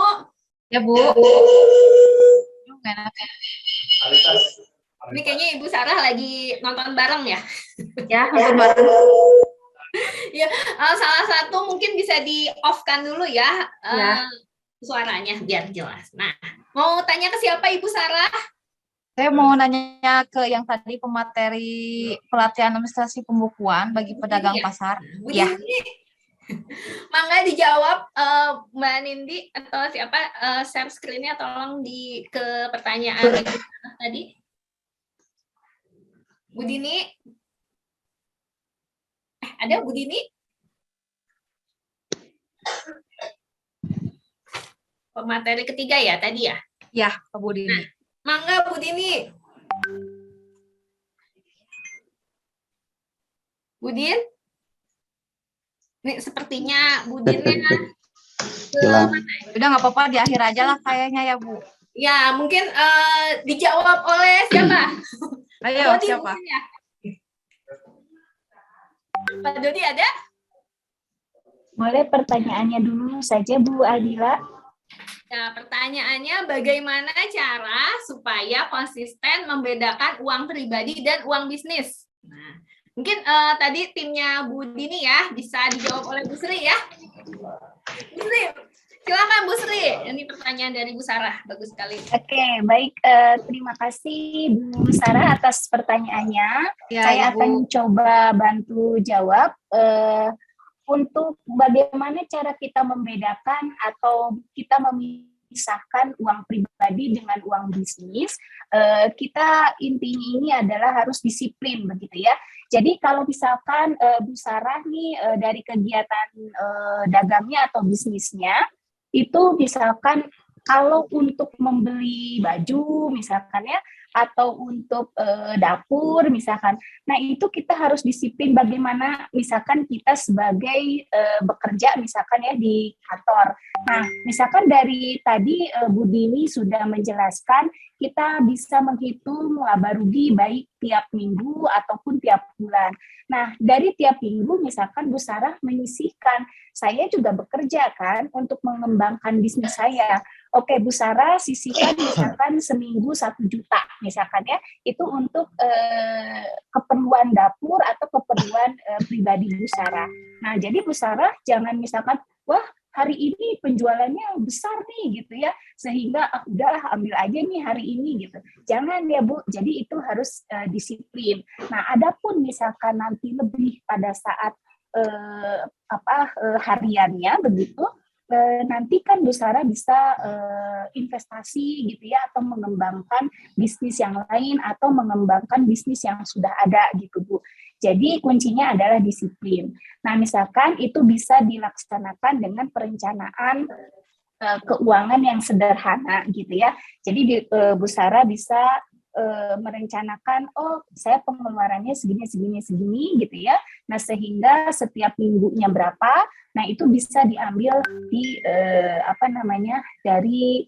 Ya, Bu. Ini kayaknya Ibu Sarah lagi nonton bareng ya? Ya, nonton bareng. Ya, salah satu mungkin bisa di-off-kan dulu ya, suaranya biar jelas. Nah, mau tanya ke siapa Ibu Sarah? Saya mau nanya ke yang tadi pemateri pelatihan administrasi pembukuan bagi pedagang pasar. Bu Ya. Mangga dijawab Mbak Nindi atau siapa, share screen-nya tolong ke pertanyaan tadi. Bu Dini? Ada Bu Dini? Pemateri ketiga ya tadi ya? Ya, Bu Dini. Nah, mangga Bu Dini. Budin? Nih sepertinya Budinnya udah nggak apa-apa, di akhir aja lah kayaknya ya Bu. Ya mungkin dijawab oleh siapa? Ayo Dodi siapa? Ya? Pak Dodi ada? Boleh pertanyaannya dulu saja Bu Adila. Nah, pertanyaannya bagaimana cara supaya konsisten membedakan uang pribadi dan uang bisnis? Nah, mungkin tadi timnya Bu Dini ya, bisa dijawab oleh Bu Sri ya. Bu Sri, silakan Bu Sri. Ini pertanyaan dari Bu Sarah, bagus sekali. Oke, baik. Terima kasih Bu Sarah atas pertanyaannya. Ya, Saya Ibu. akan coba bantu jawab. Untuk bagaimana cara kita membedakan atau kita memisahkan uang pribadi dengan uang bisnis, kita intinya ini adalah harus disiplin begitu ya. Jadi kalau misalkan Bu Sarah nih dari kegiatan dagangnya atau bisnisnya, itu misalkan kalau untuk membeli baju misalkan ya, atau untuk dapur misalkan. Nah, itu kita harus disiplin bagaimana misalkan kita sebagai bekerja misalkan ya di kantor. Nah, misalkan dari tadi Bu Dini sudah menjelaskan kita bisa menghitung laba rugi baik tiap minggu ataupun tiap bulan. Nah, dari tiap minggu misalkan Bu Sarah menyisihkan, saya juga bekerja kan untuk mengembangkan bisnis saya. Oke, Bu Sarah sisihkan misalkan seminggu 1 juta misalkan ya, itu untuk keperluan dapur atau keperluan pribadi Bu Sarah. Nah, jadi Bu Sarah jangan misalkan, wah hari ini penjualannya besar nih gitu ya, sehingga udahlah ambil aja nih hari ini gitu. Jangan ya Bu, jadi itu harus disiplin. Nah, adapun misalkan nanti lebih pada saat hariannya begitu, nanti kan Bu Sarah bisa investasi gitu ya, atau mengembangkan bisnis yang lain atau mengembangkan bisnis yang sudah ada gitu Bu. Jadi kuncinya adalah disiplin. Nah, misalkan itu bisa dilaksanakan dengan perencanaan keuangan yang sederhana gitu ya. Jadi Bu Sarah bisa merencanakan, oh saya pengeluarannya segini gitu ya. Nah, sehingga setiap minggunya berapa, nah itu bisa diambil di dari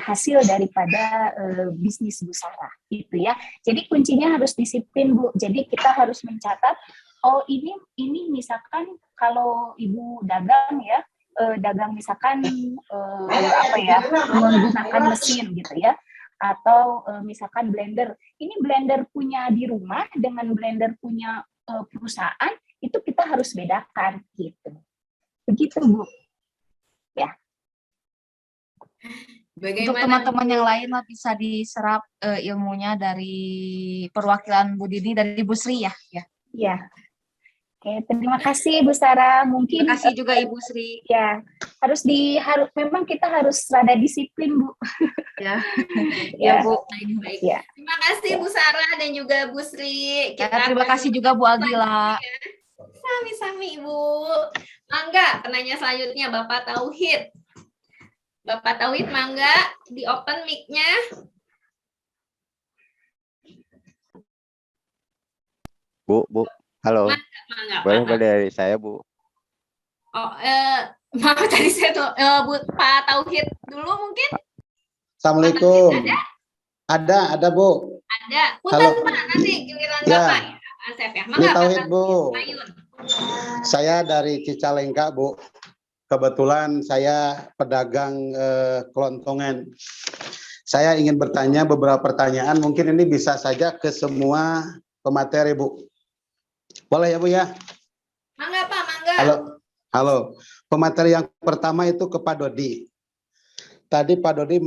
hasil daripada bisnis Bu Sarah gitu ya. Jadi kuncinya harus disiplin Bu. Jadi kita harus mencatat, oh ini misalkan kalau Ibu dagang ya, dagang misalkan menggunakan mesin gitu ya, atau misalkan blender. Ini blender punya di rumah dengan blender punya perusahaan, itu kita harus bedakan gitu. Begitu Bu. Ya. Untuk teman-teman yang lain lah bisa diserap ilmunya dari perwakilan Bu Dini dari Bu Sri ya. Ya. Oke, terima kasih Bu Sarah. Mungkin terima kasih juga Ibu Sri. Ya, memang kita harus rada disiplin Bu. Ya. Ya Bu. Baik. Ya. Terima kasih Bu Sarah dan juga Bu Sri. Terima kasih juga Bu Agila. Sami-sami Ibu. Mangga, penanya selanjutnya Bapak Tauhid. Bapak Tauhid, mangga di open mic-nya. Bu, halo. Mangga, boleh dari saya Bu. Oh, maaf tadi saya tuh Bu Pak Tauhid dulu mungkin. Assalamualaikum. Ada Bu. Ada. Punten Pak, nanti giliran Ya. Bapak. Asep ya. Ini Tauhid Bu. Mayun. Saya dari Cicalengka Bu. Kebetulan saya pedagang kelontongan. Saya ingin bertanya beberapa pertanyaan, mungkin ini bisa saja ke semua pemateri Bu. Boleh ya Bu ya? Mangga Pak, mangga. Halo. Pemateri yang pertama itu ke Pak Dodi. Tadi Pak Dodi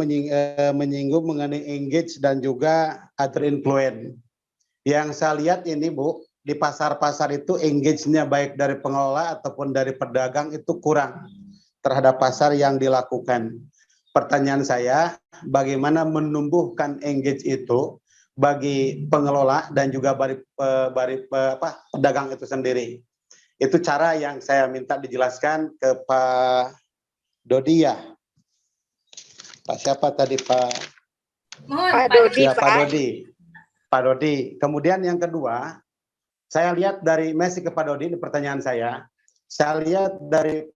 menyinggung mengenai engage dan juga other influence. Yang saya lihat ini Bu, di pasar-pasar itu engage-nya baik dari pengelola ataupun dari pedagang itu kurang terhadap pasar yang dilakukan. Pertanyaan saya, bagaimana menumbuhkan engage itu bagi pengelola dan juga bagi pedagang itu sendiri? Itu cara yang saya minta dijelaskan ke Pak Dodi ya. Pak siapa tadi Pak? Pak Dodi, Ya, Pak Dodi. Pak Dodi. Kemudian yang kedua, saya lihat dari Messi ke Pak Dodi, ini pertanyaan saya lihat dari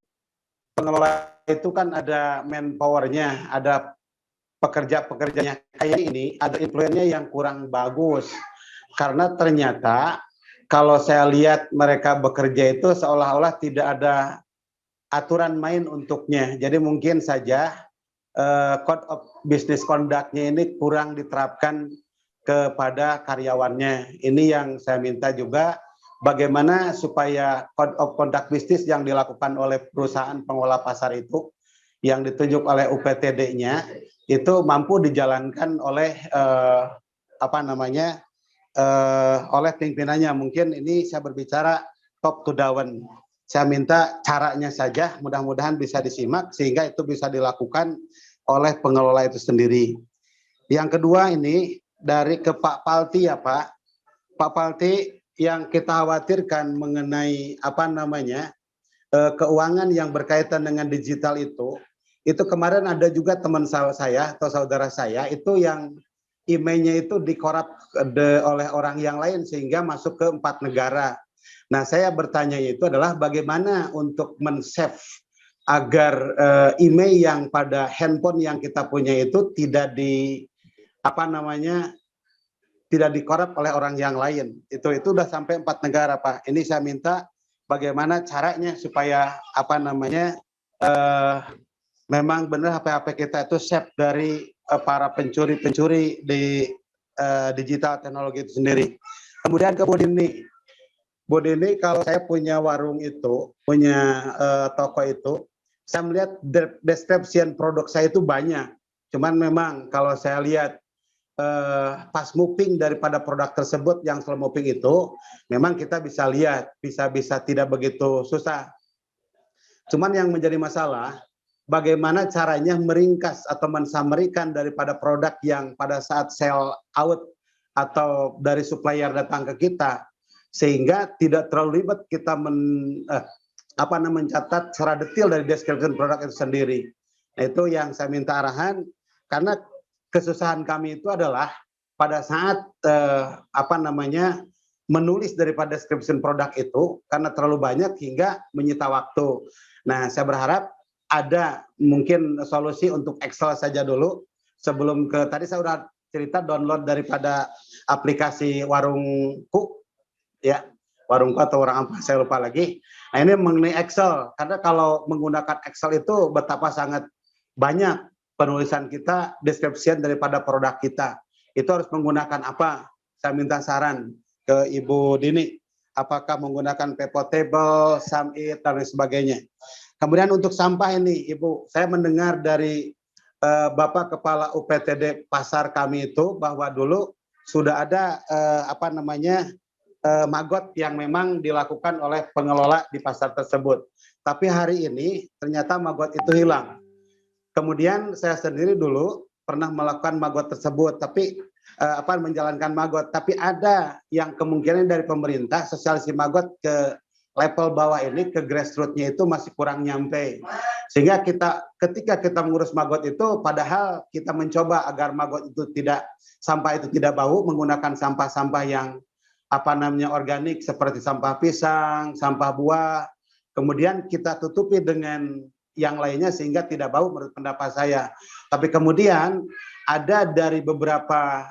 pengelola itu kan ada manpower-nya, ada pekerja-pekerjanya. Kayak ini ada influennya yang kurang bagus. Karena ternyata kalau saya lihat mereka bekerja itu seolah-olah tidak ada aturan main untuknya. Jadi mungkin saja code of business conduct-nya ini kurang diterapkan kepada karyawannya. Ini yang saya minta juga, bagaimana supaya code of conduct business yang dilakukan oleh perusahaan pengelola pasar itu, yang ditunjuk oleh UPTD-nya, itu mampu dijalankan oleh oleh pimpinannya. Mungkin ini saya berbicara top to down. Saya minta caranya saja, mudah-mudahan bisa disimak sehingga itu bisa dilakukan oleh pengelola itu sendiri. Yang kedua ini dari ke Pak Palti ya Pak. Pak Palti, yang kita khawatirkan mengenai keuangan yang berkaitan dengan digital itu kemarin ada juga teman saya atau saudara saya itu yang emailnya itu dikorup oleh orang yang lain sehingga masuk ke 4 negara. Nah, saya bertanya itu adalah bagaimana untuk men-save agar email yang pada handphone yang kita punya itu tidak tidak dikorup oleh orang yang lain. Itu udah sampai 4 negara, Pak. Ini saya minta bagaimana caranya supaya memang benar HP-HP kita itu safe dari para pencuri-pencuri di digital teknologi itu sendiri. Kemudian ke Bu Dini, kalau saya punya warung itu, punya toko itu, saya melihat description produk saya itu banyak. Cuman memang kalau saya lihat pas moving daripada produk tersebut yang slow moving itu, memang kita bisa lihat, bisa tidak begitu susah. Cuman yang menjadi masalah, bagaimana caranya meringkas atau mensummarikan daripada produk yang pada saat sell out atau dari supplier datang ke kita, sehingga tidak terlalu ribet kita mencatat secara detail dari description produk itu sendiri. Nah, itu yang saya minta arahan, karena kesusahan kami itu adalah pada saat menulis daripada description produk itu karena terlalu banyak hingga menyita waktu. Nah, saya berharap ada mungkin solusi untuk Excel saja dulu sebelum tadi saya sudah cerita download daripada aplikasi Warungku ya, Warungku atau Warung apa saya lupa lagi. Nah, ini mengenai Excel, karena kalau menggunakan Excel itu betapa sangat banyak penulisan kita, description daripada produk kita. Itu harus menggunakan apa? Saya minta saran ke Ibu Dini. Apakah menggunakan pivot table, sum it, dan sebagainya. Kemudian untuk sampah ini, Ibu, saya mendengar dari Bapak Kepala UPTD Pasar kami itu bahwa dulu sudah ada magot yang memang dilakukan oleh pengelola di pasar tersebut. Tapi hari ini ternyata magot itu hilang. Kemudian saya sendiri dulu pernah melakukan magot tersebut, tapi menjalankan magot. Tapi ada yang kemungkinan dari pemerintah sosialisasi magot ke level bawah ini, ke grassroots-nya itu masih kurang nyampe. Sehingga ketika kita mengurus magot itu, padahal kita mencoba agar magot itu sampah itu tidak bau, menggunakan sampah-sampah yang organik seperti sampah pisang, sampah buah. Kemudian kita tutupi dengan yang lainnya sehingga tidak bau menurut pendapat saya. Tapi kemudian ada dari beberapa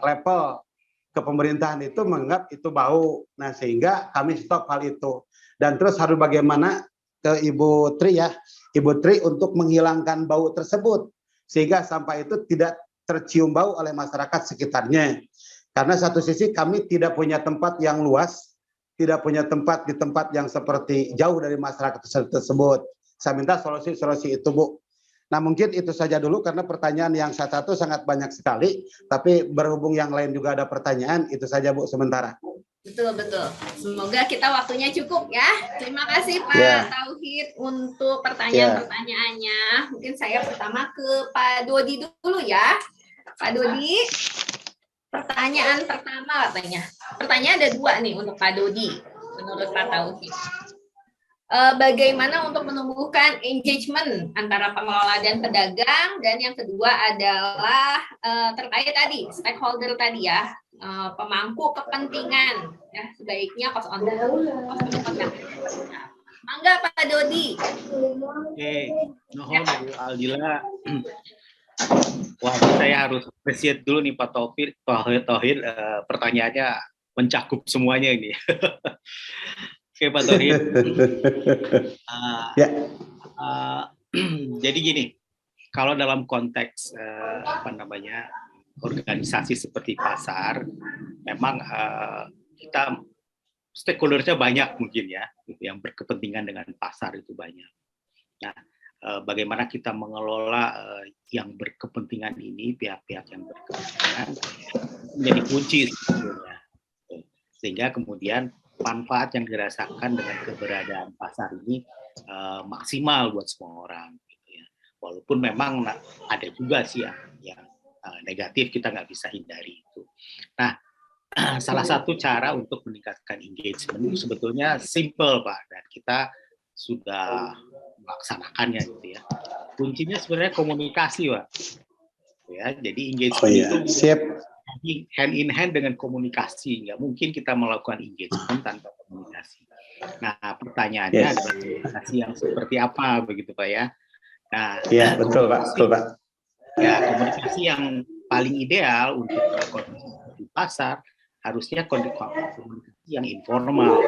level kepemerintahan itu menganggap itu bau. Nah, sehingga kami stop hal itu. Dan terus harus bagaimana ke Ibu Tri ya, Ibu Tri untuk menghilangkan bau tersebut sehingga sampah itu tidak tercium bau oleh masyarakat sekitarnya. Karena satu sisi kami tidak punya tempat yang luas, tidak punya tempat di tempat yang seperti jauh dari masyarakat tersebut. Saya minta solusi-solusi itu, Bu. Nah, mungkin itu saja dulu karena pertanyaan yang satu sangat banyak sekali, tapi berhubung yang lain juga ada pertanyaan, itu saja, Bu, sementara. Betul, betul. Semoga kita waktunya cukup ya. Terima kasih Pak Ya. Tauhid untuk pertanyaan-pertanyaannya. Mungkin saya pertama ke Pak Dodi dulu ya. Pak Dodi, pertanyaan pertama katanya. Pertanyaan ada 2 nih untuk Pak Dodi, menurut Pak Tauhid. Bagaimana untuk menumbuhkan engagement antara pengelola dan pedagang, dan yang kedua adalah terkait tadi stakeholder tadi ya, pemangku kepentingan ya, sebaiknya cost on the Mangga Pak Dodi. Oke, nuhun Bu Aldila. Wah, saya harus appreciate dulu nih Pak Tauhid, pertanyaannya mencakup semuanya ini. Oke Pak Tauhid. Jadi gini, kalau dalam konteks organisasi seperti pasar, memang kita stakeholder-nya banyak mungkin ya, yang berkepentingan dengan pasar itu banyak. Nah, bagaimana kita mengelola yang berkepentingan ini, pihak-pihak yang berkepentingan menjadi kunci sebetulnya. Sehingga kemudian manfaat yang dirasakan dengan keberadaan pasar ini maksimal buat semua orang. Gitu ya. Walaupun memang ada juga sih yang negatif, kita nggak bisa hindari itu. Nah, salah satu cara untuk meningkatkan engagement sebetulnya simple Pak, dan kita sudah melaksanakannya gitu ya. Kuncinya sebenarnya komunikasi Pak. Ya, jadi engagement itu siap. Hand in hand dengan komunikasi. Nggak mungkin kita melakukan engagement tanpa komunikasi. Nah, pertanyaannya adalah komunikasi yang seperti apa begitu Pak ya? Nah, ya betul Pak, betul Pak. Ya, komunikasi yang paling ideal untuk di pasar harusnya komunikasi yang informal.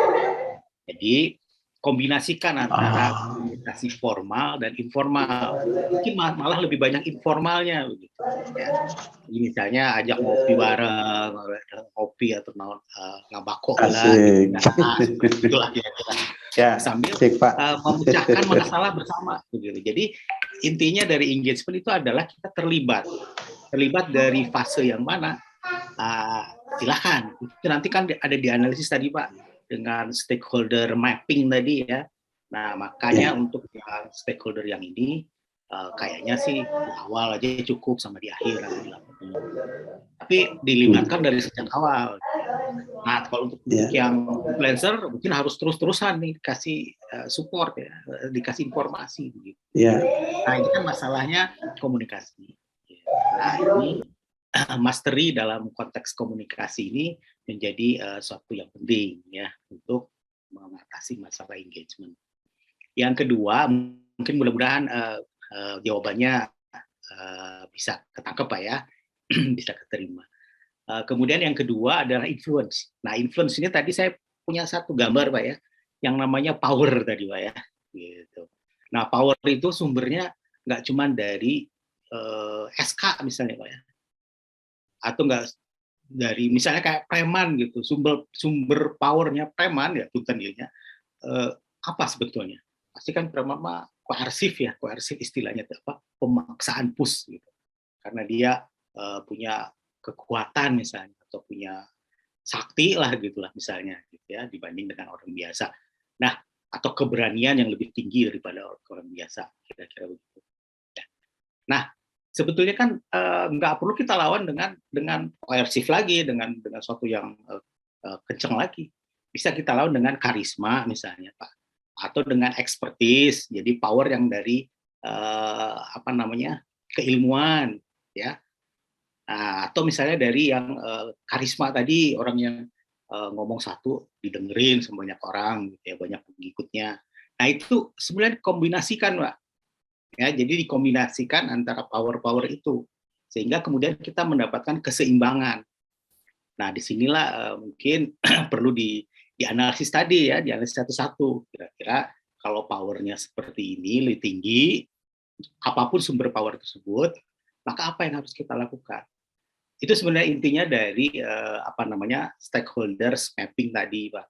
Jadi kombinasikan antara komunikasi formal dan informal. Mungkin malah lebih banyak informalnya begitu. Ya. Jadi misalnya ajak ngopi bareng, ngopi atau ngabako lah, itulah kira-kira. Ya, sambil Pak. memecahkan masalah bersama begitu. Jadi intinya dari engagement itu adalah kita terlibat dari fase yang mana, silakan. Itu nanti kan ada di analisis tadi Pak, dengan stakeholder mapping tadi ya. Nah, makanya untuk yang stakeholder yang ini kayaknya sih di awal aja cukup, sama di akhir nanti dilakukan. Tapi dilibatkan dari sejak awal. Nah, kalau untuk yang influencer mungkin harus terus-terusan nih kasih support ya, dikasih informasi begitu. Nah, ini kan masalahnya komunikasi. Nah, ini mastery dalam konteks komunikasi ini menjadi suatu yang penting ya untuk mengatasi masalah engagement. Yang kedua, mungkin mudah-mudahan jawabannya bisa ketangkep Pak ya, bisa keterima. Kemudian yang kedua adalah influence. Nah, influence ini tadi saya punya satu gambar Pak ya, yang namanya power tadi Pak ya. Gitu. Nah, power itu sumbernya nggak cuma dari SK misalnya Pak ya, atau nggak dari misalnya kayak preman gitu, sumber powernya preman ya, puntenilnya apa sebetulnya? Pasti kan preman mah koersif ya, koersif istilahnya apa? Pemaksaan push gitu. Karena dia punya kekuatan misalnya, atau punya sakti lah gitulah misalnya gitu ya, dibanding dengan orang biasa. Nah, atau keberanian yang lebih tinggi daripada orang biasa, kira-kira begitu. Nah, sebetulnya kan nggak perlu kita lawan dengan koersif lagi, dengan suatu yang kencang lagi. Bisa kita lawan dengan karisma misalnya Pak, atau dengan expertise, jadi power yang dari keilmuan ya. Nah, atau misalnya dari yang karisma tadi, orang yang ngomong satu didengerin sebanyak orang gitu ya, banyak pengikutnya. Nah, itu sebenarnya dikombinasikan Pak. Ya, jadi dikombinasikan antara power-power itu sehingga kemudian kita mendapatkan keseimbangan. Nah, disinilah mungkin perlu dianalisis tadi ya, dianalisis satu-satu. Kira-kira kalau powernya seperti ini, lebih tinggi, apapun sumber power tersebut, maka apa yang harus kita lakukan? Itu sebenarnya intinya dari stakeholders mapping tadi Pak.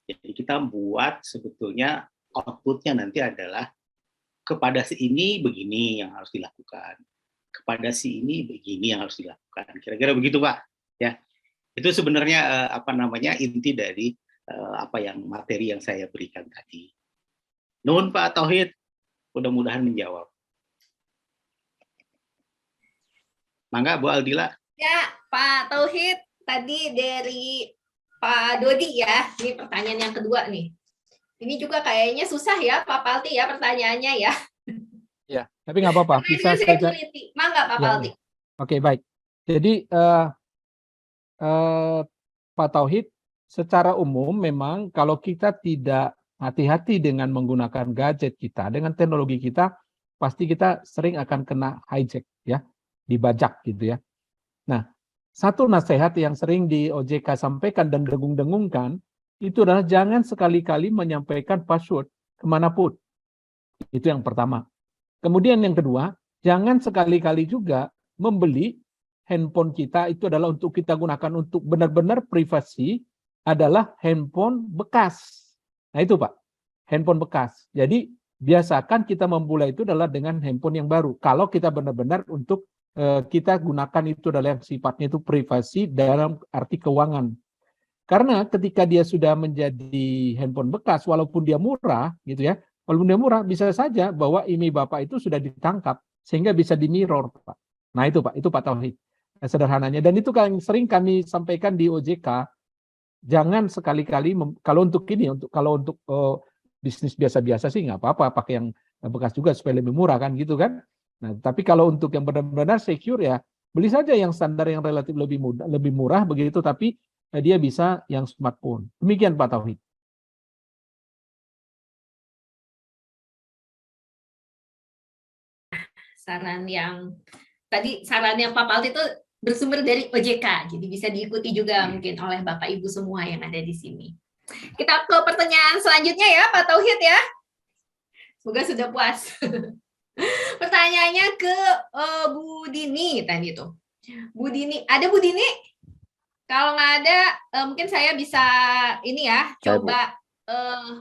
Jadi kita buat sebetulnya outputnya nanti adalah kepada si ini begini yang harus dilakukan, kepada si ini begini yang harus dilakukan, kira-kira begitu Pak ya. Itu sebenarnya apa namanya inti dari apa yang materi yang saya berikan tadi. Nuhun Pak Tauhid, mudah-mudahan menjawab. Mangga Bu Aldila. Ya, Pak Tauhid, tadi dari Pak Dodi ya, ini pertanyaan yang kedua nih. Ini juga kayaknya susah ya Pak Palti ya pertanyaannya ya. Ya, tapi nggak apa-apa. Bisa saja. Mangga Pak Palti. Oke, baik. Jadi Pak Tauhid, secara umum memang kalau kita tidak hati-hati dengan menggunakan gadget kita, dengan teknologi kita, pasti kita sering akan kena hijack ya, dibajak gitu ya. Nah, satu nasihat yang sering di OJK sampaikan dan dengung-dengungkan, itu adalah jangan sekali-kali menyampaikan password kemanapun. Itu yang pertama. Kemudian yang kedua, jangan sekali-kali juga membeli handphone kita itu adalah untuk kita gunakan untuk benar-benar privasi, adalah handphone bekas. Nah itu Pak, handphone bekas. Jadi biasakan kita memulai itu adalah dengan handphone yang baru. Kalau kita benar-benar untuk kita gunakan itu adalah yang sifatnya itu privasi dalam arti keuangan. Karena ketika dia sudah menjadi handphone bekas, walaupun dia murah, gitu ya, walaupun dia murah, bisa saja bahwa IMEI Bapak itu sudah ditangkap, sehingga bisa di-mirror, Pak. Nah itu Pak, itu Pak Tauhid, sederhananya. Dan itu yang sering kami sampaikan di OJK, jangan sekali-kali, kalau untuk ini, kalau untuk bisnis biasa-biasa sih nggak apa-apa, pakai yang bekas juga supaya lebih murah kan, gitu kan. Nah, tapi kalau untuk yang benar-benar secure ya, beli saja yang standar yang relatif lebih murah begitu, tapi dia bisa yang smartphone. Demikian Pak Tauhid. Saran yang tadi sarannya Pak Palti itu bersumber dari OJK, jadi bisa diikuti juga mungkin oleh Bapak Ibu semua yang ada di sini. Kita ke pertanyaan selanjutnya ya Pak Tauhid ya. Semoga sudah puas. Pertanyaannya ke Bu Dini tadi itu. Bu Dini, ada Bu Dini? Kalau nggak ada, mungkin saya bisa ini ya, coba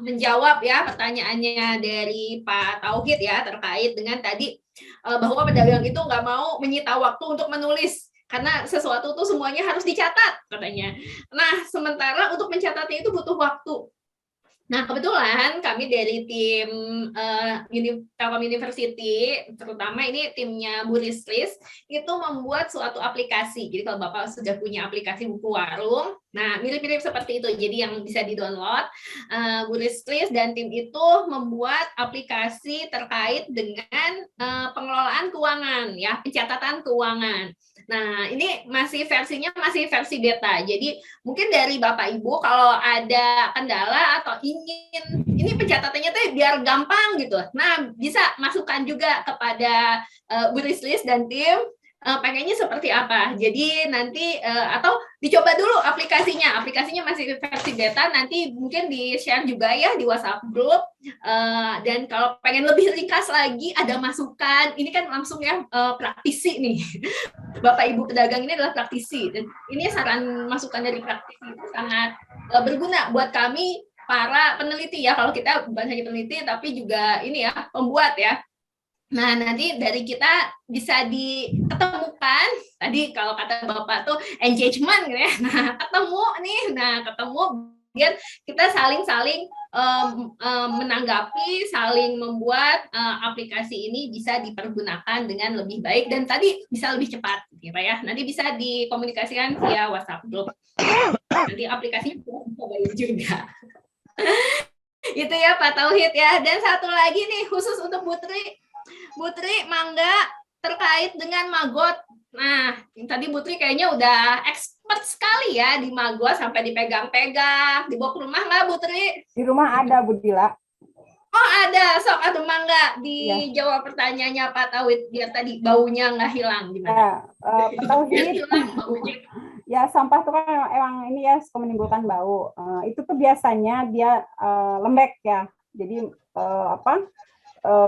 menjawab ya pertanyaannya dari Pak Tauhid ya terkait dengan tadi bahwa pedagang itu nggak mau menyita waktu untuk menulis karena sesuatu tuh semuanya harus dicatat katanya. Nah, sementara untuk mencatatnya itu butuh waktu. Nah, kebetulan kami dari tim Telkom University, terutama ini timnya Bu Rislis, itu membuat suatu aplikasi. Jadi kalau Bapak sudah punya aplikasi buku warung, nah mirip-mirip seperti itu. Jadi yang bisa di-download, Bu Rislis dan tim itu membuat aplikasi terkait dengan pengelolaan keuangan, ya, pencatatan keuangan. Nah, ini versinya masih versi beta. Jadi mungkin dari Bapak Ibu kalau ada kendala atau ingin ini pencatatannya tuh biar gampang gitu. Nah, bisa masukkan juga kepada Bu Rislis dan tim pengennya seperti apa. Jadi nanti atau dicoba dulu aplikasinya. Aplikasinya masih versi beta, nanti mungkin di-share juga ya di WhatsApp group. Dan kalau pengen lebih ringkas lagi, ada masukan. Ini kan langsung ya praktisi nih. Bapak Ibu pedagang ini adalah praktisi. Dan ini saran masukan dari praktisi itu sangat berguna buat kami para peneliti ya. Kalau kita bukan hanya peneliti, tapi juga ini ya pembuat ya. Nah, nanti dari kita bisa diketemukan, tadi kalau kata Bapak tuh engagement gitu ya, nah ketemu, biar kita saling menanggapi, saling membuat aplikasi ini bisa dipergunakan dengan lebih baik, dan tadi bisa lebih cepat, gitu ya, nanti bisa dikomunikasikan via WhatsApp group, nanti aplikasinya bisa bayar juga. Itu ya Pak Tauhid ya, dan satu lagi nih khusus untuk Putri, mangga terkait dengan Magot. Nah, tadi Putri kayaknya udah expert sekali ya di Magot sampai dipegang-pegang, dibawa ke rumah nggak Putri? Di rumah ada Bu Dila. Oh ada, sok atau mangga dijawab pertanyaannya Pak Tauhid biar tadi baunya nggak hilang gimana? Pak Tauhid, ya sampah itu kan emang ini ya suka menimbulkan bau. Itu tuh biasanya dia lembek ya. Jadi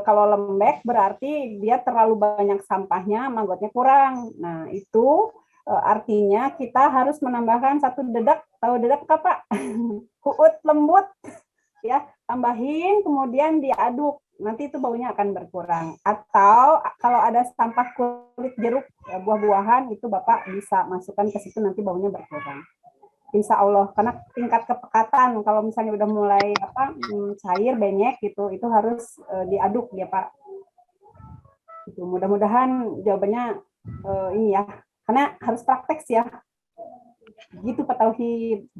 kalau lembek berarti dia terlalu banyak sampahnya, magotnya kurang. Nah itu artinya kita harus menambahkan 1 dedak. Tahu dedak apa Pak? Huut lembut, ya. tambahin kemudian diaduk, nanti itu baunya akan berkurang. Atau kalau ada sampah kulit jeruk, buah-buahan, itu Bapak bisa masukkan ke situ, nanti baunya berkurang. Insya Allah, karena tingkat kepekatan kalau misalnya udah mulai cair, benyek gitu, itu harus diaduk ya Pak. Itu mudah-mudahan jawabannya ini ya, karena harus praktek sih ya. Gitu Pak Tauhid.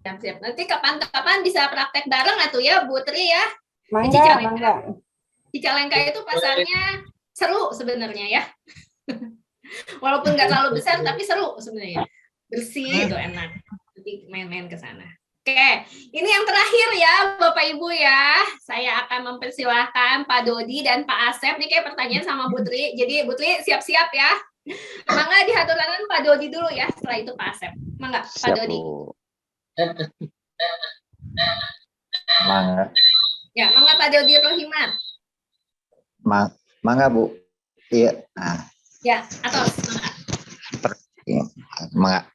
Siap-siap. Nanti kapan-kapan bisa praktek bareng atau ya Bu Tri ya. Mangga, mangga. Cicalengka itu pasarnya seru sebenarnya ya. Walaupun nggak terlalu besar tapi seru sebenarnya. Bersih itu enak. Nanti main-main ke sana. Oke, ini yang terakhir ya Bapak Ibu ya. Saya akan mempersilahkan Pak Dodi dan Pak Asep. Ini kayak pertanyaan sama Bu Tri. Jadi Bu Tri siap-siap ya. Mangga dihaturakan Pak Dodi dulu ya. Setelah itu Pak Asep. Mangga Pak Dodi. Mangga. Ya, mangga Pak Dodi Rohimat. Mangga Bu. Iya. Nah, Ya, atas mangga.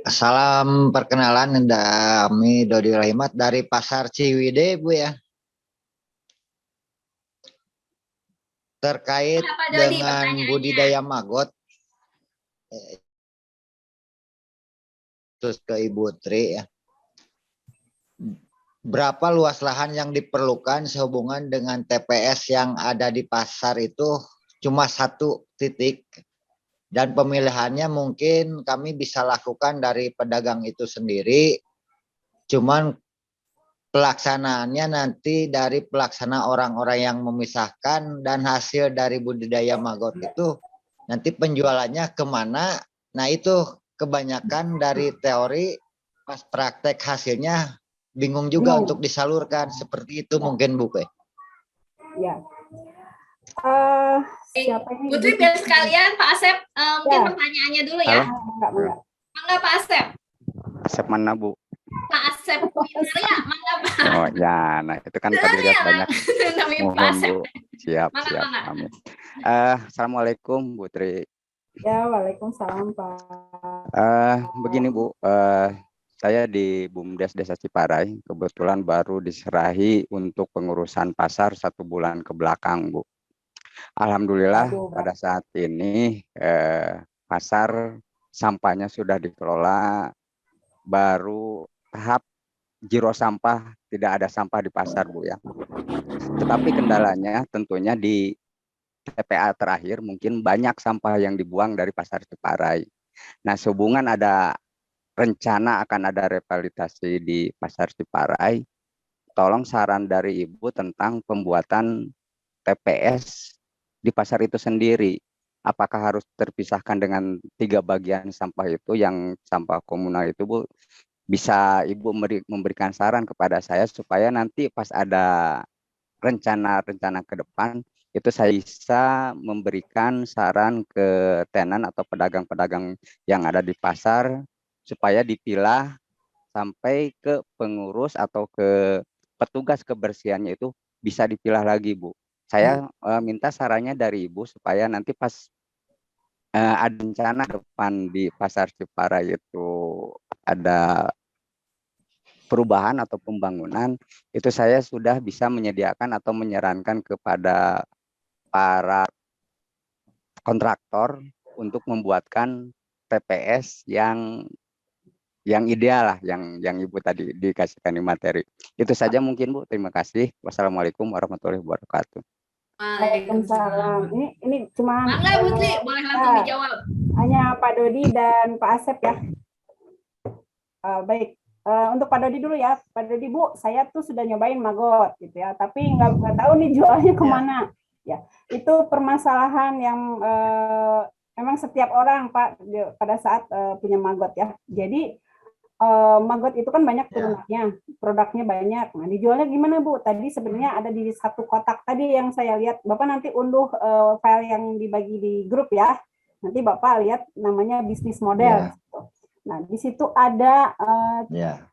Salam perkenalan, kami Dodi Rohimat dari Pasar Ciwidey Bu ya. Terkait Dodi, dengan budidaya maggot, terus ke Ibu Tri ya. Berapa luas lahan yang diperlukan sehubungan dengan TPS yang ada di pasar itu cuma 1 titik, dan pemilihannya mungkin kami bisa lakukan dari pedagang itu sendiri, cuman pelaksanaannya nanti dari pelaksana orang-orang yang memisahkan, dan hasil dari budidaya maggot itu nanti penjualannya kemana. Nah itu kebanyakan dari teori, pas praktek hasilnya bingung juga untuk disalurkan. Seperti itu mungkin Bu. Ya. Siapa ini? Bu Tri biar sekalian Pak Asep mungkin pertanyaannya dulu ya. Mangga Pak Asep. Asep mana Bu? Pak Asep Winarya, mangga Pak. Oh ya, nah itu kan tadi lihat banyak. Namanya Pak Mohon Asep. Bu. Siap, Mangga, siap. mangga. Amin. Assalamualaikum Bu Tri. Ya, waalaikumsalam Pak. Begini Bu, saya di BUMDes Desa Ciparai, kebetulan baru diserahi untuk pengurusan pasar 1 bulan ke belakang Bu. Alhamdulillah pada saat ini pasar sampahnya sudah dikelola, baru tahap zero sampah, tidak ada sampah di pasar Bu ya. Tetapi kendalanya tentunya di TPA terakhir mungkin banyak sampah yang dibuang dari pasar Ciparai. Nah, sehubungan ada rencana akan ada revitalisasi di pasar Ciparai, tolong saran dari Ibu tentang pembuatan TPS di pasar itu sendiri. Apakah harus terpisahkan dengan 3 bagian sampah itu, yang sampah komunal itu Bu? Bisa Ibu memberikan saran kepada saya supaya nanti pas ada rencana-rencana ke depan itu saya bisa memberikan saran ke tenan atau pedagang-pedagang yang ada di pasar supaya dipilah sampai ke pengurus atau ke petugas kebersihannya itu bisa dipilah lagi Bu. Saya minta sarannya dari Ibu supaya nanti pas ada rencana depan di pasar Ciparai itu ada perubahan atau pembangunan, itu saya sudah bisa menyediakan atau menyarankan kepada para kontraktor untuk membuatkan TPS yang ideal lah, yang Ibu tadi dikasihkan di materi. Itu saja mungkin Bu, terima kasih. Wassalamualaikum warahmatullahi wabarakatuh. Waalaikumsalam. Ini cuma Mangga Bu Tri, boleh langsung dijawab. Hanya Pak Dodi dan Pak Asep ya. Baik. Untuk Pak Dodi dulu ya. Pak Dodi Bu, saya tuh sudah nyobain maggot gitu ya, tapi nggak tahu nih jualnya kemana. Ya, itu permasalahan yang memang setiap orang Pak pada saat punya maggot ya. Jadi maggot itu kan banyak turunannya, produknya banyak. Nah, dijualnya gimana Bu? Tadi sebenarnya ada di 1 kotak tadi yang saya lihat. Bapak nanti unduh file yang dibagi di grup ya. Nanti Bapak lihat namanya bisnis model. Gitu. Nah, di situ ada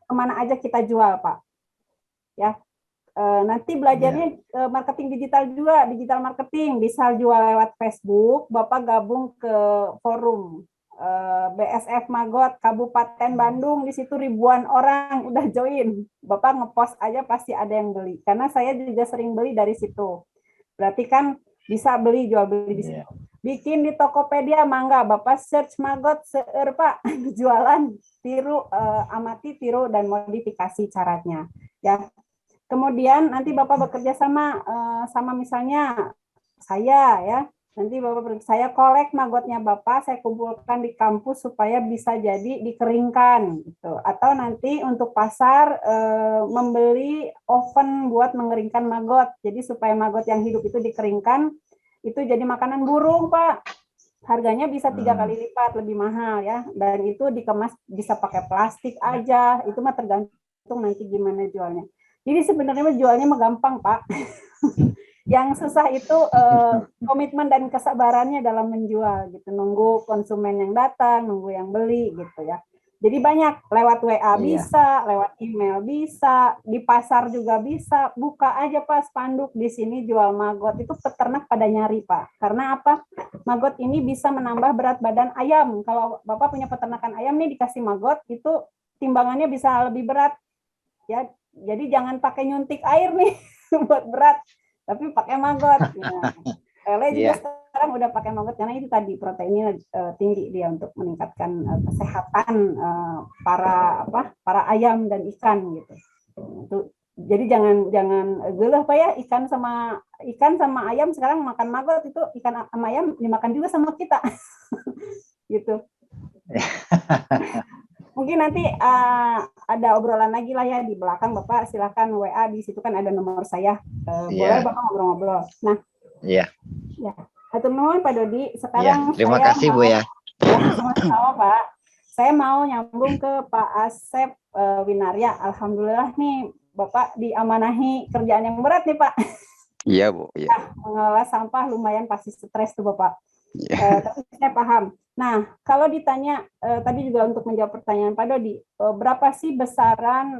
kemana aja kita jual Pak. Ya. Nanti belajarnya marketing digital juga, digital marketing, bisa jual lewat Facebook, Bapak gabung ke forum BSF Magot Kabupaten Bandung, di situ ribuan orang udah join. Bapak ngepost aja pasti ada yang beli. Karena saya juga sering beli dari situ. Berarti kan bisa beli, jual beli di situ. Bikin di Tokopedia, mangga Bapak search Magot seueur Pak, jualan, tiru, amati, tiru, dan modifikasi caranya. Ya. Kemudian nanti Bapak bekerja sama sama misalnya saya ya. Nanti saya kolek magotnya Bapak, saya kumpulkan di kampus supaya bisa jadi dikeringkan gitu. Atau nanti untuk pasar membeli oven buat mengeringkan magot. Jadi supaya magot yang hidup itu dikeringkan, itu jadi makanan burung, Pak. Harganya bisa 3 kali lipat lebih mahal ya. Dan itu dikemas bisa pakai plastik aja. Itu mah tergantung nanti gimana jualnya. Jadi sebenarnya jualnya mah gampang, Pak. Yang susah itu komitmen dan kesabarannya dalam menjual gitu, nunggu konsumen yang datang, nunggu yang beli gitu ya. Jadi banyak, lewat WA bisa, lewat email bisa, di pasar juga bisa. Buka aja Pak spanduk di sini jual magot, itu peternak pada nyari Pak. Karena apa? Magot ini bisa menambah berat badan ayam. Kalau Bapak punya peternakan ayam nih dikasih magot, itu timbangannya bisa lebih berat. Ya, jadi jangan pakai nyuntik air nih buat berat. Tapi pakai magot. Nah, lele juga sekarang udah pakai magot karena itu tadi proteinnya tinggi dia untuk meningkatkan kesehatan para ayam dan ikan gitu. Jadi jangan gelah Pak ya, ikan sama ayam sekarang makan magot, itu ikan sama ayam dimakan juga sama kita. Gitu. Mungkin nanti ada obrolan lagi lah ya di belakang Bapak, silakan WA, di situ kan ada nomor saya. Boleh Bapak ngobrol-ngobrol. Nah, ya. Hatur nuhun Pak Dodi. Sekarang terima kasih Bu ya. Sama-sama Pak. Saya mau nyambung ke Pak Asep Winarya. Alhamdulillah nih Bapak diamanahi kerjaan yang berat nih Pak. Iya Bu. Iya. Mengelola sampah lumayan pasti stres tuh Bapak. Tapi saya paham. Nah, kalau ditanya tadi juga untuk menjawab pertanyaan Pak Dodi, berapa sih besaran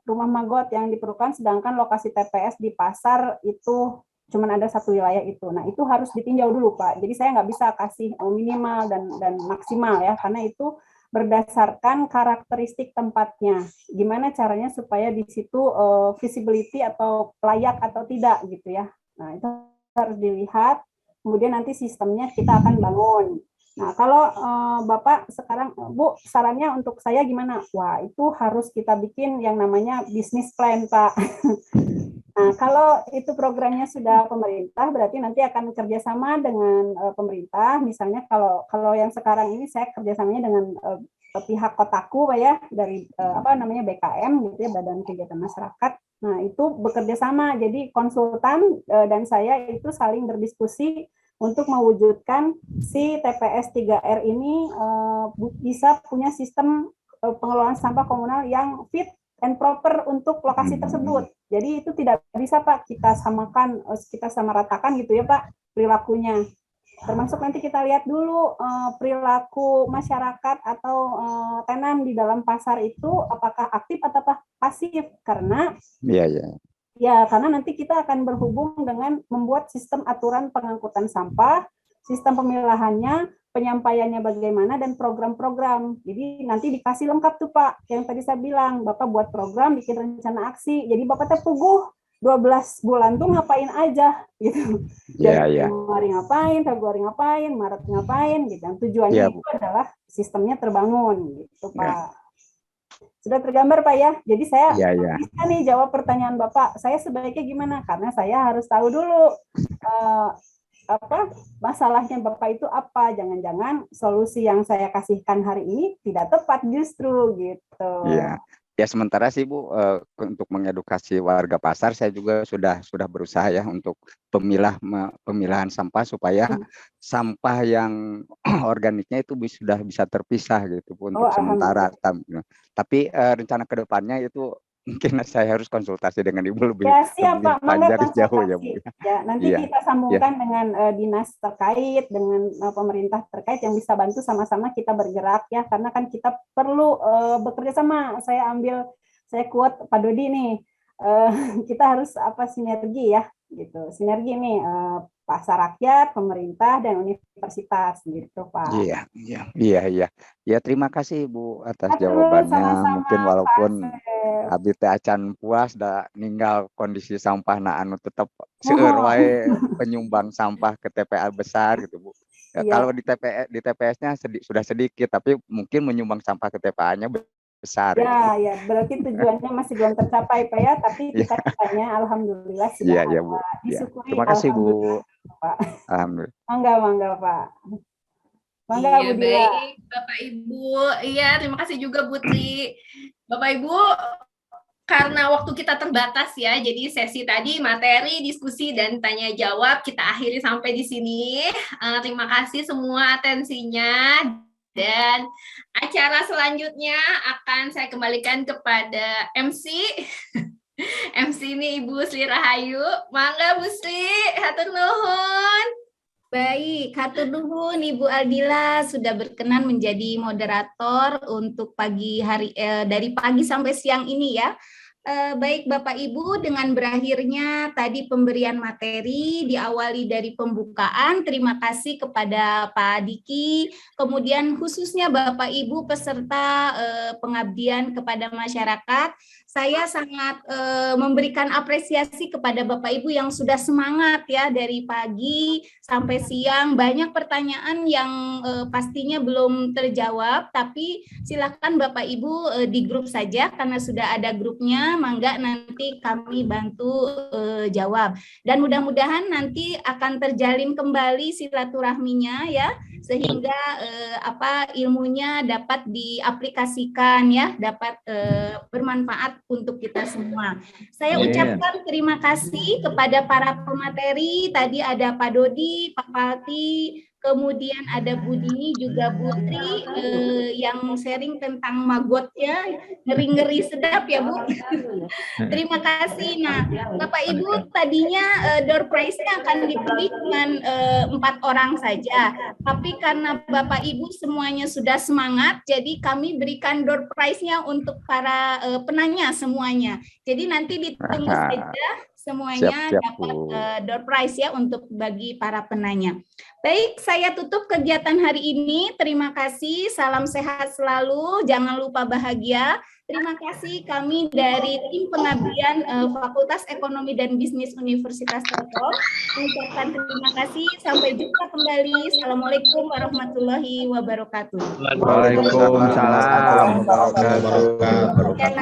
rumah magot yang diperlukan, sedangkan lokasi TPS di pasar itu cuma ada satu wilayah itu. Nah, itu harus ditinjau dulu Pak. Jadi saya nggak bisa kasih minimal dan maksimal ya, karena itu berdasarkan karakteristik tempatnya. Gimana caranya supaya di situ visibility atau layak atau tidak gitu ya. Nah, itu harus dilihat. Kemudian nanti sistemnya kita akan bangun. Nah, kalau Bapak sekarang, Bu, sarannya untuk saya gimana? Wah, itu harus kita bikin yang namanya bisnis plan, Pak. Nah, kalau itu programnya sudah pemerintah, berarti nanti akan kerjasama dengan pemerintah. Misalnya kalau yang sekarang ini saya kerjasamanya dengan pihak Kotaku, Pak ya, dari BKM, gitu ya, Badan Kegiatan Masyarakat. Nah, itu bekerja sama, jadi konsultan dan saya itu saling berdiskusi untuk mewujudkan si TPS 3R ini bisa punya sistem pengelolaan sampah komunal yang fit and proper untuk lokasi tersebut. Jadi itu tidak bisa Pak kita samakan, kita samaratakan gitu ya Pak perilakunya. Termasuk nanti kita lihat dulu perilaku masyarakat atau tenan di dalam pasar itu apakah aktif atau pasif, karena karena nanti kita akan berhubung dengan membuat sistem aturan pengangkutan sampah, sistem pemilahannya, penyampaiannya bagaimana, dan program-program. Jadi nanti dikasih lengkap tuh Pak, yang tadi saya bilang, Bapak buat program, bikin rencana aksi, jadi Bapak terpuguh 12 bulan tuh ngapain aja gitu. Januari ngapain, Februari ngapain, Maret ngapain gitu. Dan tujuannya itu adalah sistemnya terbangun gitu Pak. Sudah tergambar Pak ya. Jadi saya bisa nih jawab pertanyaan Bapak. Saya sebaiknya gimana? Karena saya harus tahu dulu masalahnya Bapak itu apa. Jangan-jangan solusi yang saya kasihkan hari ini tidak tepat justru gitu. Ya sementara sih Bu, untuk mengedukasi warga pasar saya juga sudah berusaha ya untuk pemilahan sampah supaya sampah yang organiknya itu sudah bisa terpisah gitu Bu, untuk sementara. Tapi rencana kedepannya itu mungkin saya harus konsultasi dengan Ibu lebih panjang jauh ya Bu. Ya, nanti kita sambungkan dengan dinas terkait, dengan pemerintah terkait yang bisa bantu sama-sama kita bergerak ya, karena kan kita perlu bekerja sama. Saya quote Pak Dodi nih, kita harus sinergi ya. gitu. Sinergi nih pasar rakyat, pemerintah dan universitas gitu, Pak. Iya, iya, iya, iya. Ya, terima kasih Ibu atas Aduh, jawabannya. sama-sama Mungkin Pak walaupun Asep. abi teh acan puas da ninggal kondisi sampah na anu tetap seueur Mohon. wae penyumbang sampah ke TPA besar gitu Bu. Ya, Iya. kalau di TPS-nya sudah sedikit, tapi mungkin menyumbang sampah ke TPA-nya besar gitu. Ya, ya, berarti tujuannya masih belum tercapai Pak ya, tapi Iya. cita-citanya alhamdulillah sudah Iya, iya ada. Bu. Ya. Disyukuri Terima kasih Bu. alhamdulillah, Pak. Alhamdulillah. Mangga Pak. Mangga Iya, Bu Dila. baik, Bapak Ibu. Iya, terima kasih juga Bu Tri. Bapak Ibu, karena waktu kita terbatas ya, jadi sesi tadi materi, diskusi, dan tanya jawab kita akhiri sampai di sini. Terima kasih semua atensinya. Dan acara selanjutnya akan saya kembalikan kepada MC. MC ini Ibu Sri Rahayu. Mangga Bu Sri, hatur nuhun. Baik, hatur nuhun Ibu Aldila sudah berkenan menjadi moderator untuk pagi hari dari pagi sampai siang ini ya. Baik Bapak Ibu, dengan berakhirnya tadi pemberian materi diawali dari pembukaan, terima kasih kepada Pak Diki, kemudian khususnya Bapak Ibu peserta pengabdian kepada masyarakat. Saya sangat memberikan apresiasi kepada Bapak Ibu yang sudah semangat ya dari pagi sampai siang. Banyak pertanyaan yang pastinya belum terjawab, tapi silakan Bapak Ibu di grup saja karena sudah ada grupnya. Mangga nanti kami bantu jawab. Dan mudah-mudahan nanti akan terjalin kembali silaturahminya ya, sehingga ilmunya dapat diaplikasikan ya, dapat bermanfaat untuk kita semua. Saya ucapkan terima kasih kepada para pemateri. Tadi ada Pak Dodi, Pak Palti, kemudian ada Bu Dini juga Bu Tri yang sharing tentang magotnya, ngeri-ngeri sedap ya Bu. Terima kasih. Nah, Bapak Ibu tadinya door prize-nya akan dipilih dengan 4 orang saja. Tapi karena Bapak Ibu semuanya sudah semangat, jadi kami berikan door prize-nya untuk para penanya semuanya. Jadi nanti ditunggu saja semuanya dapat door prize ya untuk bagi para penanya. Baik, saya tutup kegiatan hari ini. Terima kasih, salam sehat selalu, jangan lupa bahagia. Terima kasih kami dari tim pengabdian Fakultas Ekonomi dan Bisnis Universitas Telkom. Mengucapkan terima kasih, sampai jumpa kembali. Assalamualaikum warahmatullahi wabarakatuh. Waalaikumsalam.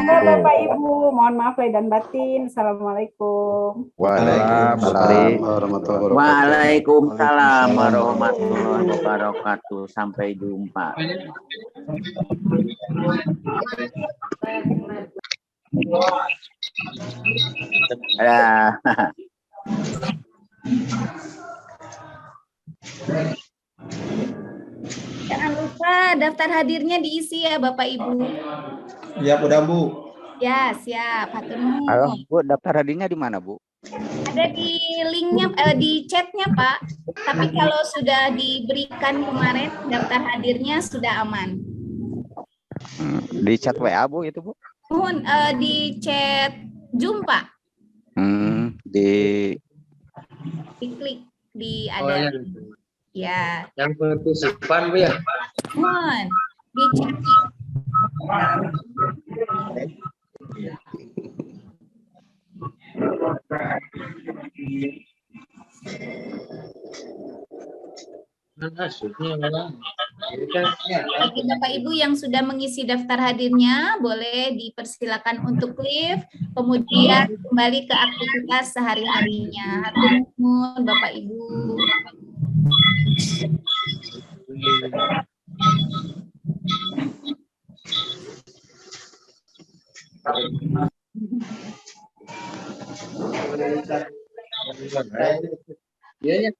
Bapak Ibu, mohon maaf lahir dan batin. Assalamualaikum. Waalaikumsalam warahmatullahi wabarakatuh. Waalaikumsalam warahmatullahi wabarakatuh. Sampai jumpa. Ya. Jangan lupa daftar hadirnya diisi ya Bapak Ibu. Ya, udah Bu. Ya, siap. Hatur nuhun. Halo, Bu, daftar hadirnya di mana, Bu? Ada di linknya, di chatnya Pak. Tapi kalau sudah diberikan kemarin daftar hadirnya sudah aman. Di chat WA Bu itu Bu? Mohon di chat Zoom Pak. Diklik di ada. Ya. Yang pengutusan Bu ya. Mohon di chat. Bagi Bapak Ibu yang sudah mengisi daftar hadirnya, boleh dipersilakan untuk live, kemudian kembali ke aktivitas sehari-harinya. Hatur nuhun Bapak Ibu. Iya ya.